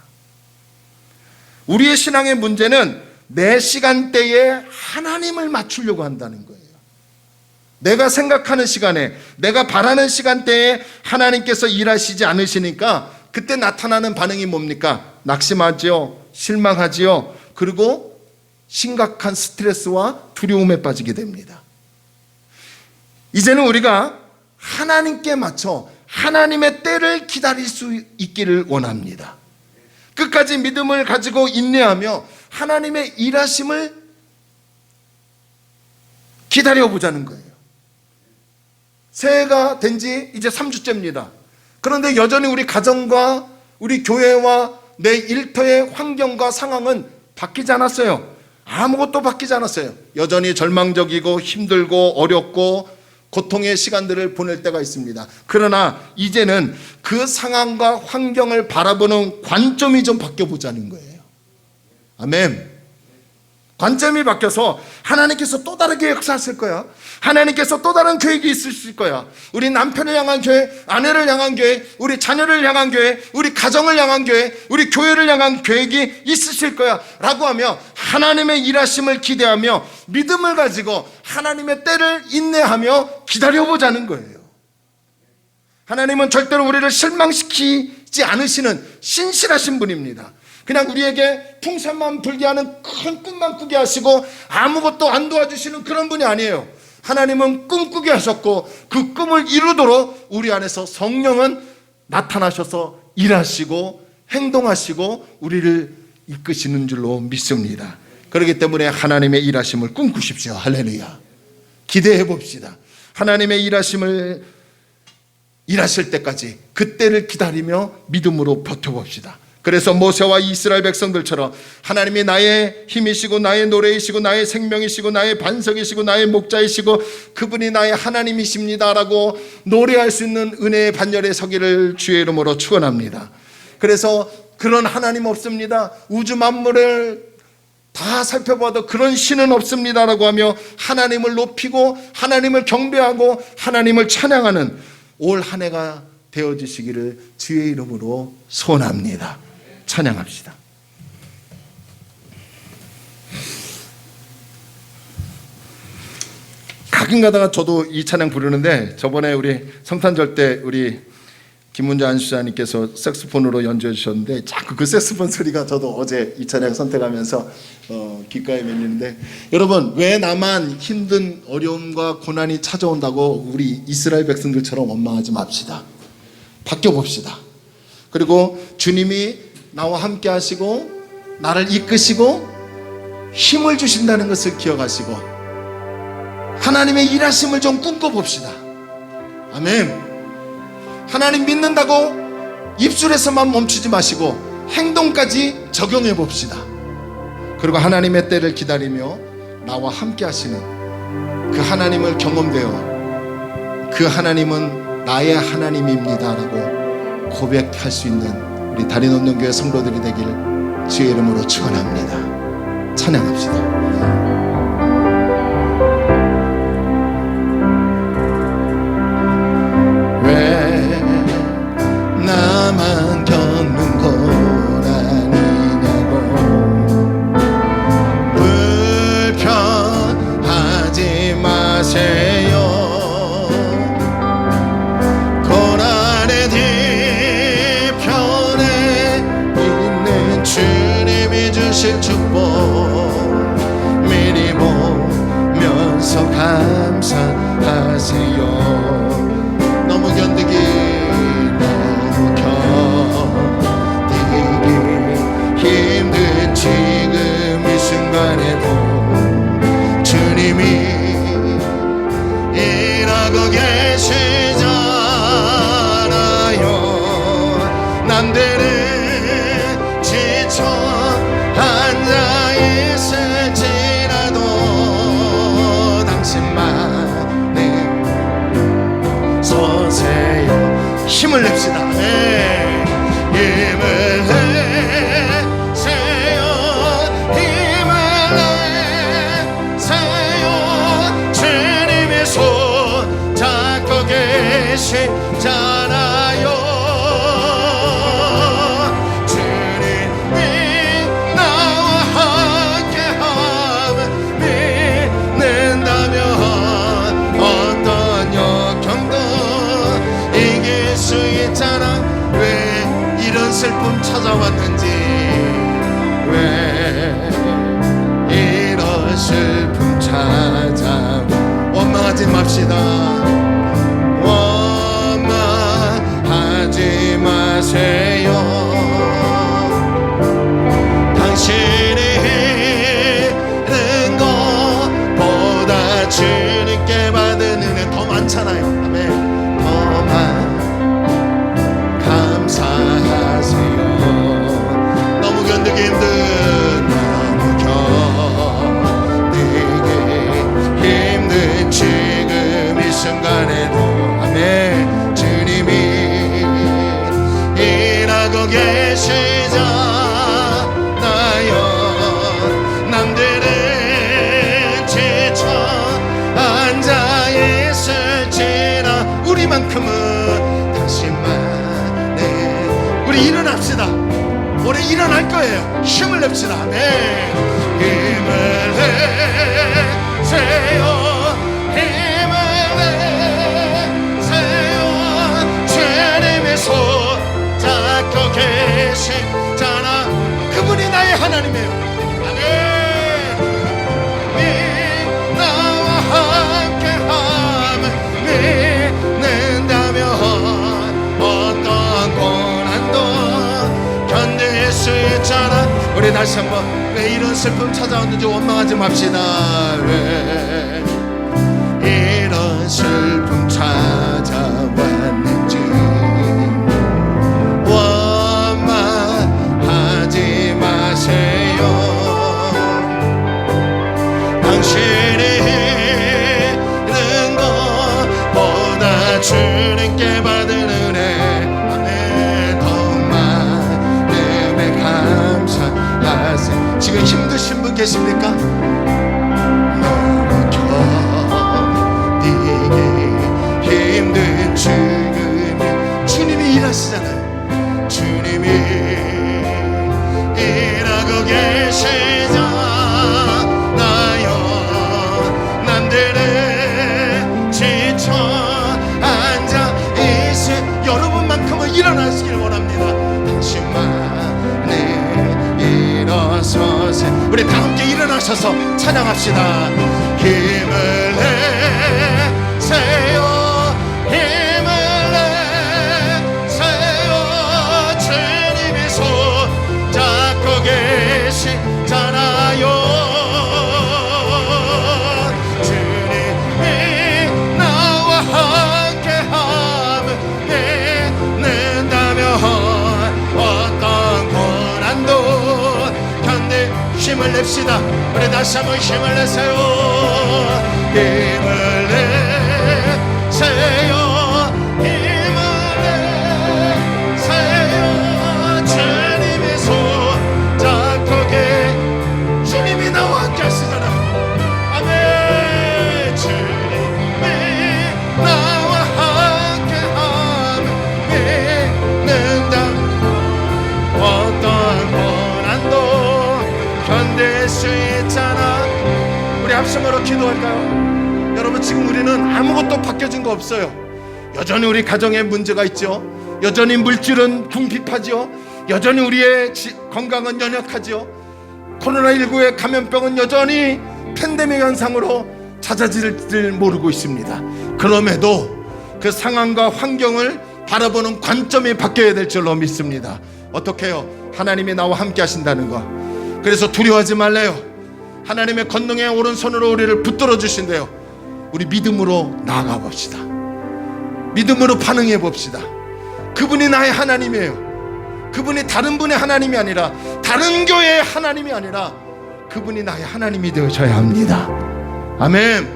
우리의 신앙의 문제는 내 시간대에 하나님을 맞추려고 한다는 거예요. 내가 생각하는 시간에, 내가 바라는 시간대에 하나님께서 일하시지 않으시니까 그때 나타나는 반응이 뭡니까? 낙심하지요, 실망하지요, 그리고 심각한 스트레스와 두려움에 빠지게 됩니다. 이제는 우리가 하나님께 맞춰 하나님의 때를 기다릴 수 있기를 원합니다. 끝까지 믿음을 가지고 인내하며 하나님의 일하심을 기다려보자는 거예요. 새해가 된 지 이제 3주째입니다. 그런데 여전히 우리 가정과 우리 교회와 내 일터의 환경과 상황은 바뀌지 않았어요. 아무것도 바뀌지 않았어요. 여전히 절망적이고 힘들고 어렵고 고통의 시간들을 보낼 때가 있습니다. 그러나 이제는 그 상황과 환경을 바라보는 관점이 좀 바뀌어보자는 거예요. 아멘. 관점이 바뀌어서 하나님께서 또 다르게 역사하실 거야. 하나님께서 또 다른 계획이 있으실 거야. 우리 남편을 향한 교회, 아내를 향한 교회, 우리 자녀를 향한 교회, 우리 가정을 향한 교회, 우리 교회를 향한 계획이 있으실 거야 라고 하며 하나님의 일하심을 기대하며 믿음을 가지고 하나님의 때를 인내하며 기다려보자는 거예요. 하나님은 절대로 우리를 실망시키지 않으시는 신실하신 분입니다. 그냥 우리에게 풍선만 불게 하는 큰 꿈만 꾸게 하시고 아무것도 안 도와주시는 그런 분이 아니에요. 하나님은 꿈꾸게 하셨고 그 꿈을 이루도록 우리 안에서 성령은 나타나셔서 일하시고 행동하시고 우리를 이끄시는 줄로 믿습니다. 그렇기 때문에 하나님의 일하심을 꿈꾸십시오. 할렐루야. 기대해 봅시다. 하나님의 일하심을 일하실 때까지 그때를 기다리며 믿음으로 버텨봅시다. 그래서 모세와 이스라엘 백성들처럼 하나님이 나의 힘이시고 나의 노래이시고 나의 생명이시고 나의 반석이시고 나의 목자이시고 그분이 나의 하나님이십니다 라고 노래할 수 있는 은혜의 반열에 서기를 주의 이름으로 축원합니다. 그래서 그런 하나님 없습니다, 우주 만물을 다 살펴봐도 그런 신은 없습니다 라고 하며 하나님을 높이고 하나님을 경배하고 하나님을 찬양하는 올 한 해가 되어지시기를 주의 이름으로 소원합니다. 찬양합시다. 가끔 가다가 저도 이 찬양 부르는데 저번에 우리 성탄절 때 우리 김문자 안수자님께서 색소폰으로 연주해 주셨는데 자꾸 그 색소폰 소리가 저도 어제 이 찬양 선택하면서 귓가에 밀리는데, 여러분 왜 나만 힘든 어려움과 고난이 찾아온다고 우리 이스라엘 백성들처럼 원망하지 맙시다. 바뀌어 봅시다. 그리고 주님이 나와 함께 하시고 나를 이끄시고 힘을 주신다는 것을 기억하시고 하나님의 일하심을 좀 꿈꿔봅시다. 아멘. 하나님 믿는다고 입술에서만 멈추지 마시고 행동까지 적용해 봅시다. 그리고 하나님의 때를 기다리며 나와 함께 하시는 그 하나님을 경험되어 그 하나님은 나의 하나님입니다 라고 고백할 수 있는 우리 다리논동교회 성도들이 되길 주의 이름으로 축원합니다. 찬양합시다. 나만 겪는 고난이냐고 불평하지 마세요. 고난의 뒤편에 있는 주님이 주실 축복 미리 보면서 감사하세요. 너무 견디기 힘든 지금 이 순간에도 주님이 일하고 계시잖아요. 남들은 지쳐 앉아있을지라도 당신만은 서세요. 힘을 냅시다. 네. 힘을 내세요. 힘을 내세요. 주님의 손 잡고 계시잖아요. 주님이 나와 함께하면 믿는다면 어떤 역경도 이길 수 있잖아. 왜 이런 슬픔 찾아왔는지, 왜 원망하지 맙시다. 원망하지 마세요. 당신이 잃은 것보다 주님께 받은 은혜 더 많잖아요. 아멘. 더만 감사하세요. 너무 견디기 힘든, 너무 견디기 힘든 지금 이 순간에도 아멘. 주님이 일하고 계시잖아요. 남들은 지쳐 앉아 있을지라 우리만큼은 당신만의 우리 일어납시다. 우리 일어날 거예요. 힘을 냅시다. 아멘. 힘을 내세요. 힘을 내세요. 주님이 손잡고 계시잖아. 그분이 나의 하나님이에요. 아멘. 나와 함께함을 믿는다면 어떤 고난도 견딜 수 있잖아. 우리 다시 한번 왜 이런 슬픔 찾아왔는지 원망하지 맙시다. 왜 이런 슬픔 찾아왔는지 원망하지 마세요. 당신이 잃은 것보다 주님께 받은 은혜 아멘. 더 많음에 감사하세요. 지금 힘드신 분 계십니까? 너무 견디기 힘든 지금이 주님이 일하시잖아요. 주님이 일하고 계시잖아요. 남들은 지쳐 앉아 있을 여러분만큼은 일어나시길 원합니다. 당신만이 일어서세. 우리 다 함께 일어나셔서 찬양합시다. 힘을 내세요. 힘을 내세요. 주님이 손잡고 계시잖아요. 주님이 나와 함께함을 믿는다면 어떤 고난도 견딜 힘을 냅시다. 우리 다시 한번 힘을 내세요. 힘을 내세요. 힘을 내세요. 주님이 손잡고 주님이 나와 함께 하시잖아. 아멘. 주님이 나와 함께함을 믿는다. 어떤 고난도 견딜 수 있잖아. 우리 합심으로 기도할까요? 여러분, 지금 우리는 아무것도 바뀌어진 거 없어요. 여전히 우리 가정에 문제가 있죠. 여전히 물질은 궁핍하죠. 여전히 우리의 건강은 연약하죠. 코로나19의 감염병은 여전히 팬데믹 현상으로 잦아질 모르고 있습니다. 그럼에도 그 상황과 환경을 바라보는 관점이 바뀌어야 될 줄로 믿습니다. 어떻게 해요? 하나님이 나와 함께 하신다는 거. 그래서 두려워하지 말래요. 하나님의 권능의 오른손으로 우리를 붙들어 주신대요. 우리 믿음으로 나아가 봅시다. 믿음으로 반응해 봅시다. 그분이 나의 하나님이에요. 그분이 다른 분의 하나님이 아니라, 다른 교회의 하나님이 아니라 그분이 나의 하나님이 되어져야 합니다. 아멘.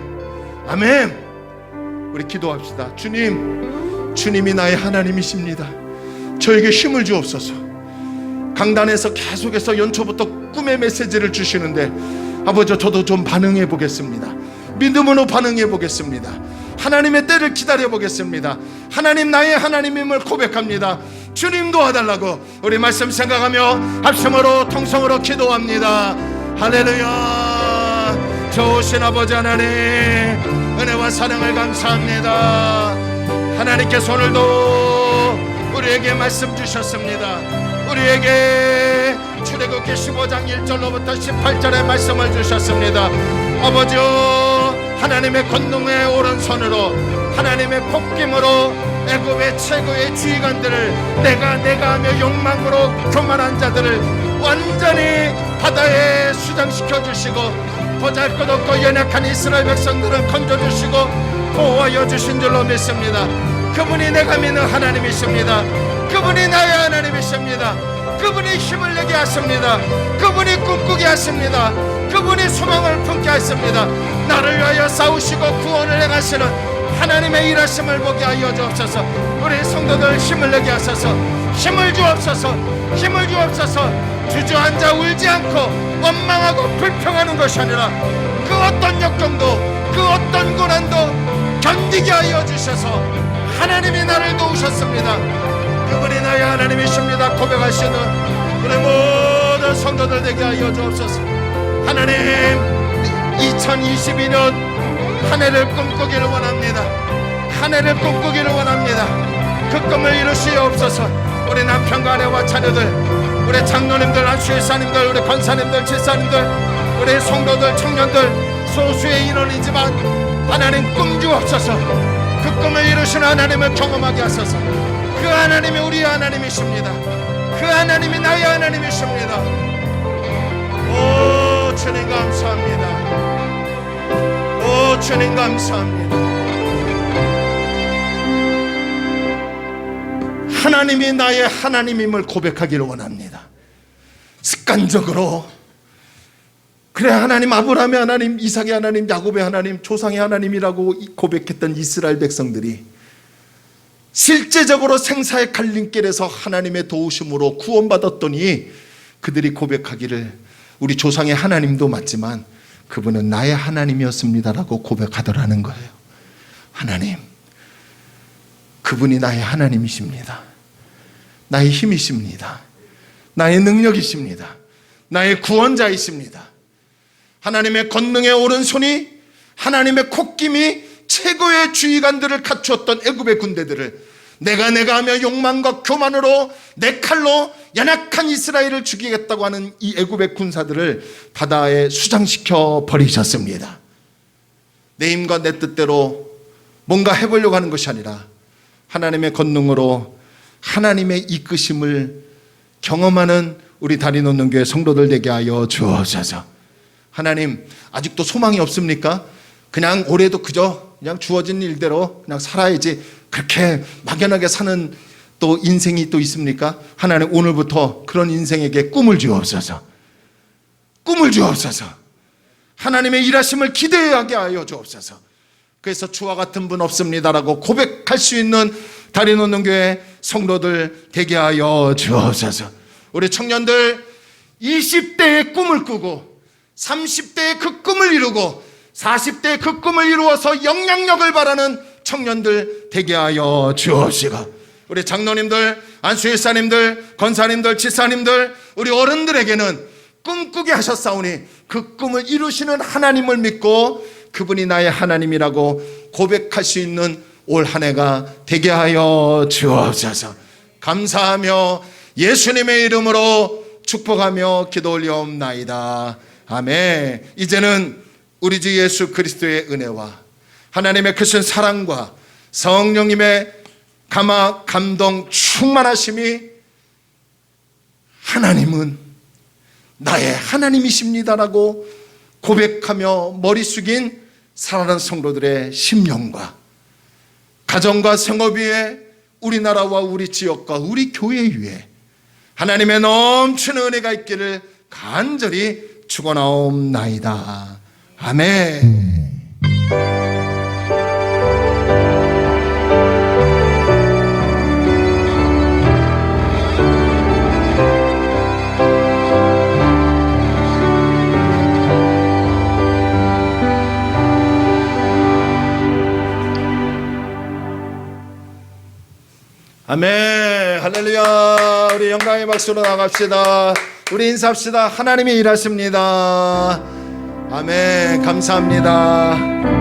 아멘. 우리 기도합시다. 주님, 주님이 나의 하나님이십니다. 저에게 힘을 주옵소서. 강단에서 계속해서 연초부터 꿈의 메시지를 주시는데, 아버지, 저도 좀 반응해 보겠습니다. 믿음으로 반응해 보겠습니다. 하나님의 때를 기다려 보겠습니다. 하나님, 나의 하나님임을 고백합니다. 주님 도와달라고 우리 말씀 생각하며 합심으로 통성으로 기도합니다. 할렐루야. 좋으신 아버지 하나님, 은혜와 사랑을 감사합니다. 하나님께서 오늘도 우리에게 말씀 주셨습니다. 우리에게 출애굽기 15장 1절로부터 18절의 말씀을 주셨습니다. 아버지요, 하나님의 권능의 오른손으로 하나님의 폭김으로 애굽의 최고의 지휘관들을 내가 하며 욕망으로 교만한 자들을 완전히 바다에 수장시켜 주시고 보잘것없고 연약한 이스라엘 백성들을 건져주시고 보호하여 주신 줄로 믿습니다. 그분이 내가 믿는 하나님이십니다. 그분이 나의 하나님이십니다. 그분이 힘을 내게 하십니다. 그분이 꿈꾸게 하십니다. 그분이 소망을 품게 하십니다. 나를 위하여 싸우시고 구원을 행하시는 하나님의 일하심을 보게 하여 주옵소서. 우리 성도들 힘을 내게 하소서. 힘을 주옵소서. 힘을 주옵소서. 주저앉아 울지 않고 원망하고 불평하는 것이 아니라 그 어떤 역경도 그 어떤 고난도 견디게 하여 주셔서 하나님이 나를 도우셨습니다. 그분이 나의 하나님이십니다. 고백할 수 있는 우리 모든 성도들 되게 하여 주옵소서. 하나님, 2022년 한 해를 꿈꾸기를 원합니다. 한 해를 꿈꾸기를 원합니다. 그 꿈을 이루시옵소서. 우리 남편과 아내와 자녀들, 우리 장로님들, 안수일사님들, 우리 권사님들, 집사님들, 우리 성도들, 청년들, 소수의 인원이지만 하나님 꿈 주옵소서. 그 꿈을 이루시는 하나님을 경험하게 하소서. 그 하나님이 우리 하나님이십니다. 그 하나님이 나의 하나님이십니다. 오 주님 감사합니다. 오 주님 감사합니다. 하나님이 나의 하나님임을 고백하기를 원합니다. 습관적으로 그래 하나님, 아브라함의 하나님, 이삭의 하나님, 야곱의 하나님, 조상의 하나님이라고 고백했던 이스라엘 백성들이 실제적으로 생사의 갈림길에서 하나님의 도우심으로 구원받았더니 그들이 고백하기를 우리 조상의 하나님도 맞지만 그분은 나의 하나님이었습니다라고 고백하더라는 거예요. 하나님, 그분이 나의 하나님이십니다. 나의 힘이십니다. 나의 능력이십니다. 나의 구원자이십니다. 하나님의 권능의 오른손이, 하나님의 콧김이 최고의 주의관들을 갖추었던 애굽의 군대들을 내가 하며 욕망과 교만으로 내 칼로 연약한 이스라엘을 죽이겠다고 하는 이 애굽의 군사들을 바다에 수장시켜 버리셨습니다. 내 힘과 내 뜻대로 뭔가 해보려고 하는 것이 아니라 하나님의 권능으로 하나님의 이끄심을 경험하는 우리 다리 놓는 교회 성도들 되게 하여 주옵소서. 하나님, 아직도 소망이 없습니까? 그냥 올해도 그냥 주어진 일대로 그냥 살아야지, 그렇게 막연하게 사는 또 인생이 또 있습니까? 하나님, 오늘부터 그런 인생에게 꿈을 주옵소서. 꿈을 주옵소서. 하나님의 일하심을 기대하게 하여 주옵소서. 그래서 주와 같은 분 없습니다라고 고백할 수 있는 다리 놓는 교회 성도들 되게 하여 주옵소서. 우리 청년들 20대의 꿈을 꾸고 30대의 그 꿈을 이루고 40대의 그 꿈을 이루어서 영향력을 바라는 청년들 되게 하여 주옵시고, 우리 장로님들, 안수일사님들, 권사님들, 집사님들, 우리 어른들에게는 꿈꾸게 하셨사오니 그 꿈을 이루시는 하나님을 믿고 그분이 나의 하나님이라고 고백할 수 있는 올 한 해가 되게 하여 주옵소서. 감사하며 예수님의 이름으로 축복하며 기도 올려옵나이다. 아멘. 이제는 우리 주 예수 그리스도의 은혜와 하나님의 크신 사랑과 성령님의 감화 감동 충만하심이, 하나님은 나의 하나님이십니다라고 고백하며 머리 숙인 사랑하는 성도들의 심령과 가정과 생업 위에, 우리나라와 우리 지역과 우리 교회 위에 하나님의 넘치는 은혜가 있기를 간절히 축원하옵나이다. 아멘. 아멘. 할렐루야. 우리 영광의 박수로 나갑시다. 우리 인사합시다. 하나님이 일하십니다. 아멘. 감사합니다.